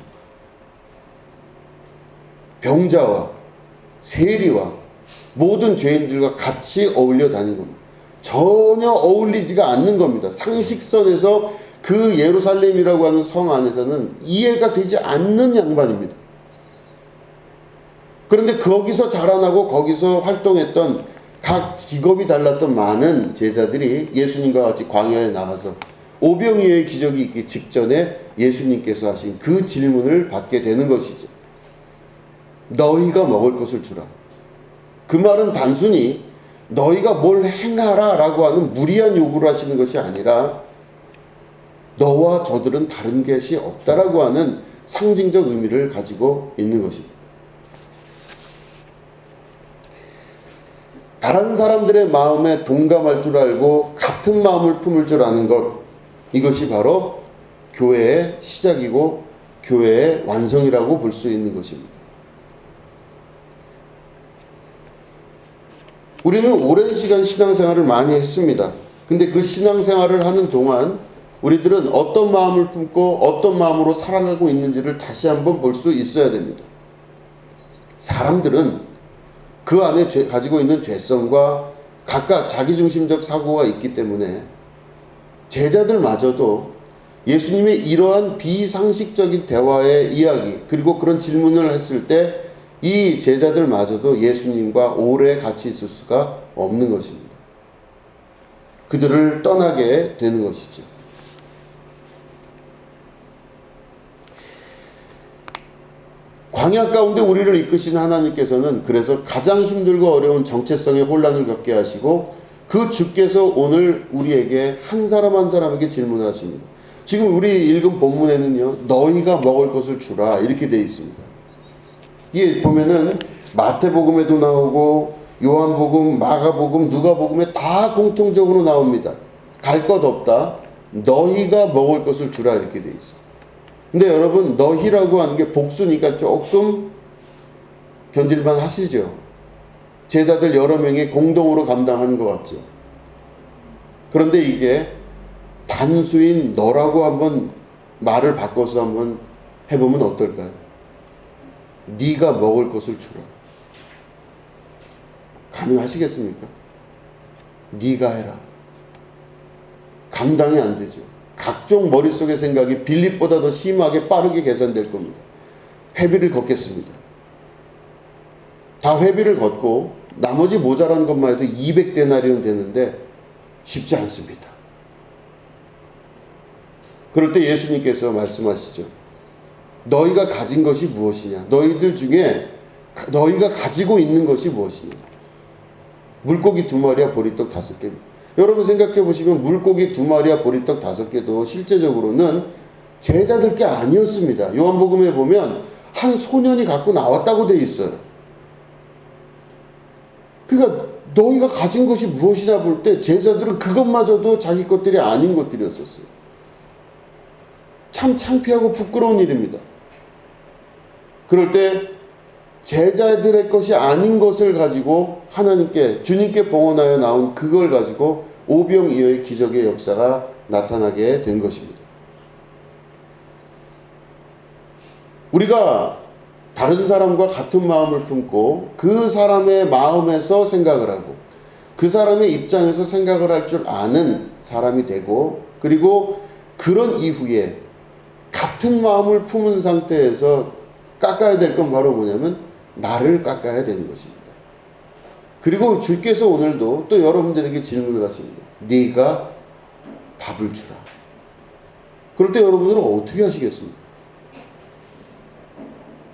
병자와 세리와 모든 죄인들과 같이 어울려 다닌 겁니다. 전혀 어울리지가 않는 겁니다. 상식선에서 그 예루살렘이라고 하는 성 안에서는 이해가 되지 않는 양반입니다. 그런데 거기서 자라나고 거기서 활동했던 각 직업이 달랐던 많은 제자들이 예수님과 같이 광야에 나가서 오병이어의 기적이 있기 직전에 예수님께서 하신 그 질문을 받게 되는 것이죠. 너희가 먹을 것을 주라. 그 말은 단순히 너희가 뭘 행하라 라고 하는 무리한 요구를 하시는 것이 아니라 너와 저들은 다른 것이 없다라고 하는 상징적 의미를 가지고 있는 것입니다. 다른 사람들의 마음에 동감할 줄 알고 같은 마음을 품을 줄 아는 것, 이것이 바로 교회의 시작이고 교회의 완성이라고 볼 수 있는 것입니다. 우리는 오랜 시간 신앙생활을 많이 했습니다. 근데 그 신앙생활을 하는 동안 우리들은 어떤 마음을 품고 어떤 마음으로 살아가고 있는지를 다시 한번 볼 수 있어야 됩니다. 사람들은 그 안에 가지고 있는 죄성과 각각 자기중심적 사고가 있기 때문에 제자들마저도 예수님의 이러한 비상식적인 대화의 이야기, 그리고 그런 질문을 했을 때 이 제자들마저도 예수님과 오래 같이 있을 수가 없는 것입니다. 그들을 떠나게 되는 것이죠. 광야 가운데 우리를 이끄신 하나님께서는 그래서 가장 힘들고 어려운 정체성의 혼란을 겪게 하시고 그 주께서 오늘 우리에게 한 사람 한 사람에게 질문하십니다. 지금 우리 읽은 본문에는요, 너희가 먹을 것을 주라 이렇게 되어 있습니다. 이게 보면은 마태복음에도 나오고 요한복음, 마가복음, 누가복음에 다 공통적으로 나옵니다. 갈 것 없다. 너희가 먹을 것을 주라 이렇게 되어 있어요. 근데 여러분, 너희라고 하는 게 복수니까 조금 견딜만 하시죠. 제자들 여러 명이 공동으로 감당하는 것 같죠. 그런데 이게 단수인 너라고 한번 말을 바꿔서 한번 해보면 어떨까요? 네가 먹을 것을 주라. 가능하시겠습니까? 네가 해라. 감당이 안 되죠. 각종 머릿속의 생각이 빌립보다 더 심하게 빠르게 계산될 겁니다. 회비를 걷겠습니다. 다 회비를 걷고 나머지 모자란 것만 해도 200데나리온 되는데 쉽지 않습니다. 그럴 때 예수님께서 말씀하시죠. 너희가 가진 것이 무엇이냐? 너희들 중에 너희가 가지고 있는 것이 무엇이냐? 물고기 2마리와 보리떡 5개입니다. 여러분 생각해 보시면 물고기 2마리와 보리떡 5개도 실제적으로는 제자들 게 아니었습니다. 요한복음에 보면 한 소년이 갖고 나왔다고 되어 있어요. 그러니까 너희가 가진 것이 무엇이냐 볼 때 제자들은 그것마저도 자기 것들이 아닌 것들이었었어요. 참 창피하고 부끄러운 일입니다. 그럴 때 제자들의 것이 아닌 것을 가지고 하나님께 주님께 봉헌하여 나온 그걸 가지고 오병이어의 기적의 역사가 나타나게 된 것입니다. 우리가 다른 사람과 같은 마음을 품고 그 사람의 마음에서 생각을 하고 그 사람의 입장에서 생각을 할 줄 아는 사람이 되고 그리고 그런 이후에 같은 마음을 품은 상태에서 깎아야 될 건 바로 뭐냐면 나를 깎아야 되는 것입니다. 그리고 주께서 오늘도 또 여러분들에게 질문을 하십니다. 네가 밥을 주라. 그럴 때 여러분들은 어떻게 하시겠습니까?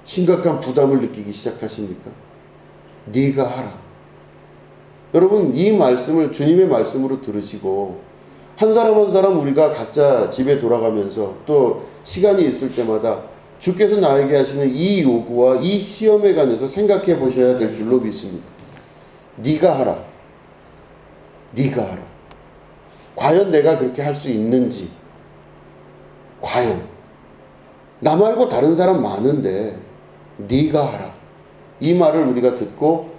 심각한 부담을 느끼기 시작하십니까? 네가 하라. 여러분 이 말씀을 주님의 말씀으로 들으시고 한 사람 한 사람 우리가 각자 집에 돌아가면서 또 시간이 있을 때마다 주께서 나에게 하시는 이 요구와 이 시험에 관해서 생각해 보셔야 될 줄로 믿습니다. 네가 하라. 네가 하라. 과연 내가 그렇게 할 수 있는지, 과연 나 말고 다른 사람 많은데 네가 하라. 이 말을 우리가 듣고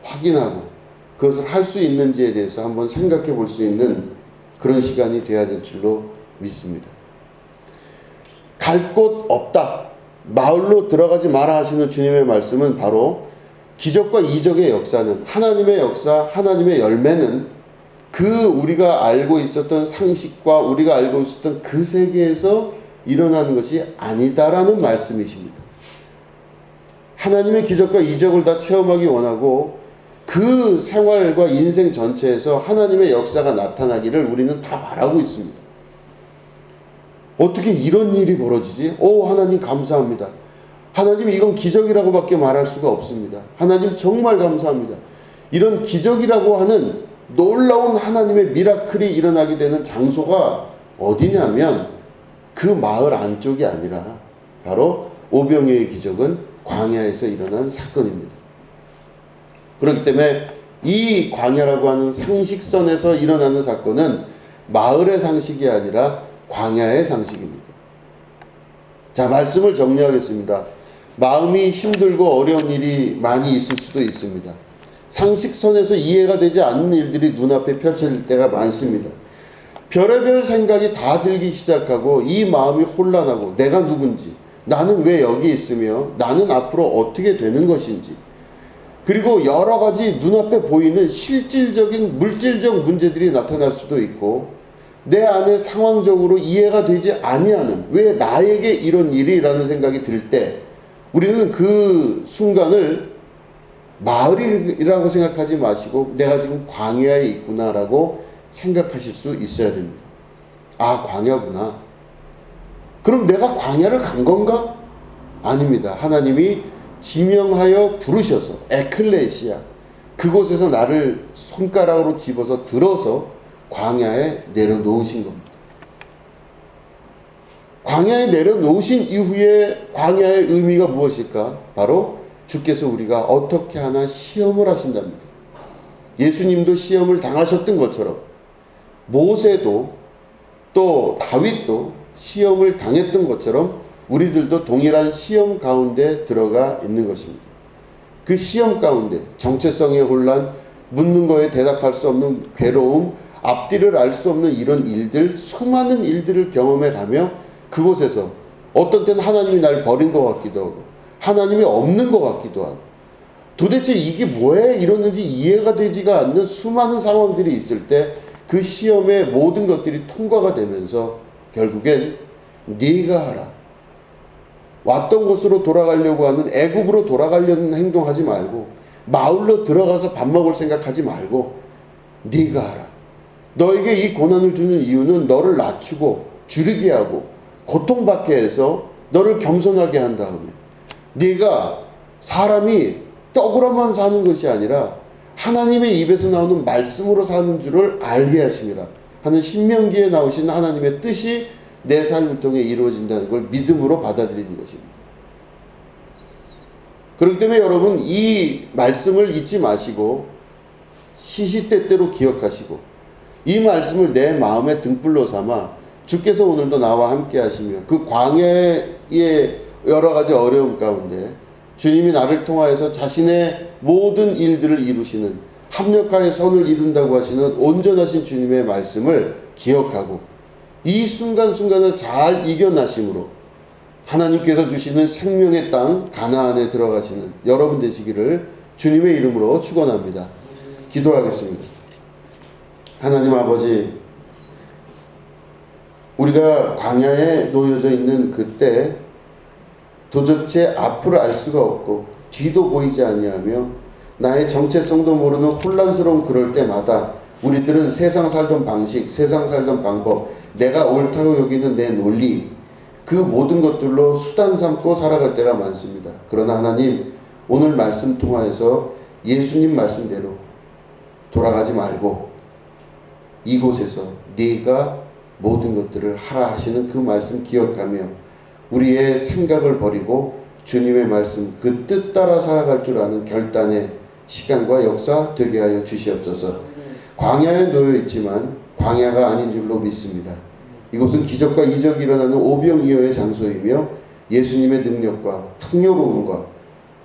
확인하고 그것을 할 수 있는지에 대해서 한번 생각해 볼 수 있는 그런 시간이 되어야 될 줄로 믿습니다. 갈 곳 없다. 마을로 들어가지 마라 하시는 주님의 말씀은 바로 기적과 이적의 역사는 하나님의 역사, 하나님의 열매는 그 우리가 알고 있었던 상식과 우리가 알고 있었던 그 세계에서 일어나는 것이 아니다라는 말씀이십니다. 하나님의 기적과 이적을 다 체험하기 원하고 그 생활과 인생 전체에서 하나님의 역사가 나타나기를 우리는 다 바라고 있습니다. 어떻게 이런 일이 벌어지지? 하나님 감사합니다. 하나님 이건 기적이라고밖에 말할 수가 없습니다. 하나님 정말 감사합니다. 이런 기적이라고 하는 놀라운 하나님의 미라클이 일어나게 되는 장소가 어디냐면 그 마을 안쪽이 아니라 바로 오병이어의 기적은 광야에서 일어난 사건입니다. 그렇기 때문에 이 광야라고 하는 상식선에서 일어나는 사건은 마을의 상식이 아니라 광야의 상식입니다. 자, 말씀을 정리하겠습니다. 마음이 힘들고 어려운 일이 많이 있을 수도 있습니다. 상식선에서 이해가 되지 않는 일들이 눈앞에 펼쳐질 때가 많습니다. 별의별 생각이 다 들기 시작하고 이 마음이 혼란하고 내가 누군지, 나는 왜 여기 있으며 나는 앞으로 어떻게 되는 것인지, 그리고 여러 가지 눈앞에 보이는 실질적인 물질적 문제들이 나타날 수도 있고 내 안에 상황적으로 이해가 되지 아니하는 왜 나에게 이런 일이라는 생각이 들 때 우리는 그 순간을 마을이라고 생각하지 마시고 내가 지금 광야에 있구나라고 생각하실 수 있어야 됩니다. 아, 광야구나. 그럼 내가 광야를 간 건가? 아닙니다. 하나님이 지명하여 부르셔서 에클레시아 그곳에서 나를 손가락으로 집어서 들어서 광야에 내려놓으신 겁니다. 광야에 내려놓으신 이후에 광야의 의미가 무엇일까? 바로 주께서 우리가 어떻게 하나 시험을 하신답니다. 예수님도 시험을 당하셨던 것처럼 모세도 또 다윗도 시험을 당했던 것처럼 우리들도 동일한 시험 가운데 들어가 있는 것입니다. 그 시험 가운데 정체성의 혼란, 묻는 거에 대답할 수 없는 괴로움, 앞뒤를 알 수 없는 이런 일들, 수많은 일들을 경험해 가며 그곳에서 어떤 때는 하나님이 날 버린 것 같기도 하고 하나님이 없는 것 같기도 하고 도대체 이게 뭐에 이러는지 이해가 되지가 않는 수많은 상황들이 있을 때 그 시험의 모든 것들이 통과가 되면서 결국엔 네가 하라. 왔던 곳으로 돌아가려고 하는 애굽으로 돌아가려는 행동하지 말고 마을로 들어가서 밥 먹을 생각하지 말고 네가 하라. 너에게 이 고난을 주는 이유는 너를 낮추고 줄이게 하고 고통받게 해서 너를 겸손하게 한 다음에 네가 사람이 떡으로만 사는 것이 아니라 하나님의 입에서 나오는 말씀으로 사는 줄을 알게 하심이라 하는 신명기에 나오신 하나님의 뜻이 내 삶을 통해 이루어진다는 걸 믿음으로 받아들이는 것입니다. 그렇기 때문에 여러분 이 말씀을 잊지 마시고 시시때때로 기억하시고 이 말씀을 내 마음의 등불로 삼아 주께서 오늘도 나와 함께 하시며 그 광야의 여러 가지 어려움 가운데 주님이 나를 통하여서 자신의 모든 일들을 이루시는 합력하여 선을 이룬다고 하시는 온전하신 주님의 말씀을 기억하고 이 순간순간을 잘 이겨나심으로 하나님께서 주시는 생명의 땅 가나안에 들어가시는 여러분 되시기를 주님의 이름으로 축원합니다. 기도하겠습니다. 하나님 아버지, 우리가 광야에 놓여져 있는 그때 도대체 앞을 알 수가 없고 뒤도 보이지 아니하며 나의 정체성도 모르는 혼란스러운 그럴 때마다 우리들은 세상 살던 방식, 세상 살던 방법, 내가 옳다고 여기는 내 논리, 그 모든 것들로 수단 삼고 살아갈 때가 많습니다. 그러나 하나님, 오늘 말씀 통하여서 예수님 말씀대로 돌아가지 말고 이곳에서 네가 모든 것들을 하라 하시는 그 말씀 기억하며 우리의 생각을 버리고 주님의 말씀 그 뜻 따라 살아갈 줄 아는 결단의 시간과 역사 되게 하여 주시옵소서. 광야에 놓여 있지만 광야가 아닌 줄로 믿습니다. 이곳은 기적과 이적이 일어나는 오병이어의 장소이며 예수님의 능력과 풍요로움과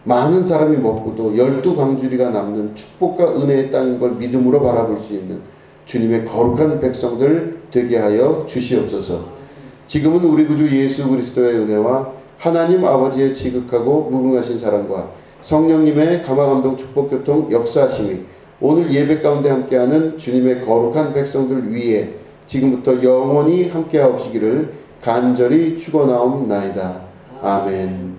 많은 사람이 먹고도 12광주리가 남는 축복과 은혜의 땅인 걸 믿음으로 바라볼 수 있는 주님의 거룩한 백성들 되게 하여 주시옵소서. 지금은 우리 구주 예수 그리스도의 은혜와 하나님 아버지의 지극하고 무궁하신 사랑과 성령님의 감화감동 축복교통 역사하심이 오늘 예배 가운데 함께하는 주님의 거룩한 백성들 위에 지금부터 영원히 함께하옵시기를 간절히 축원하옵나이다. 아멘.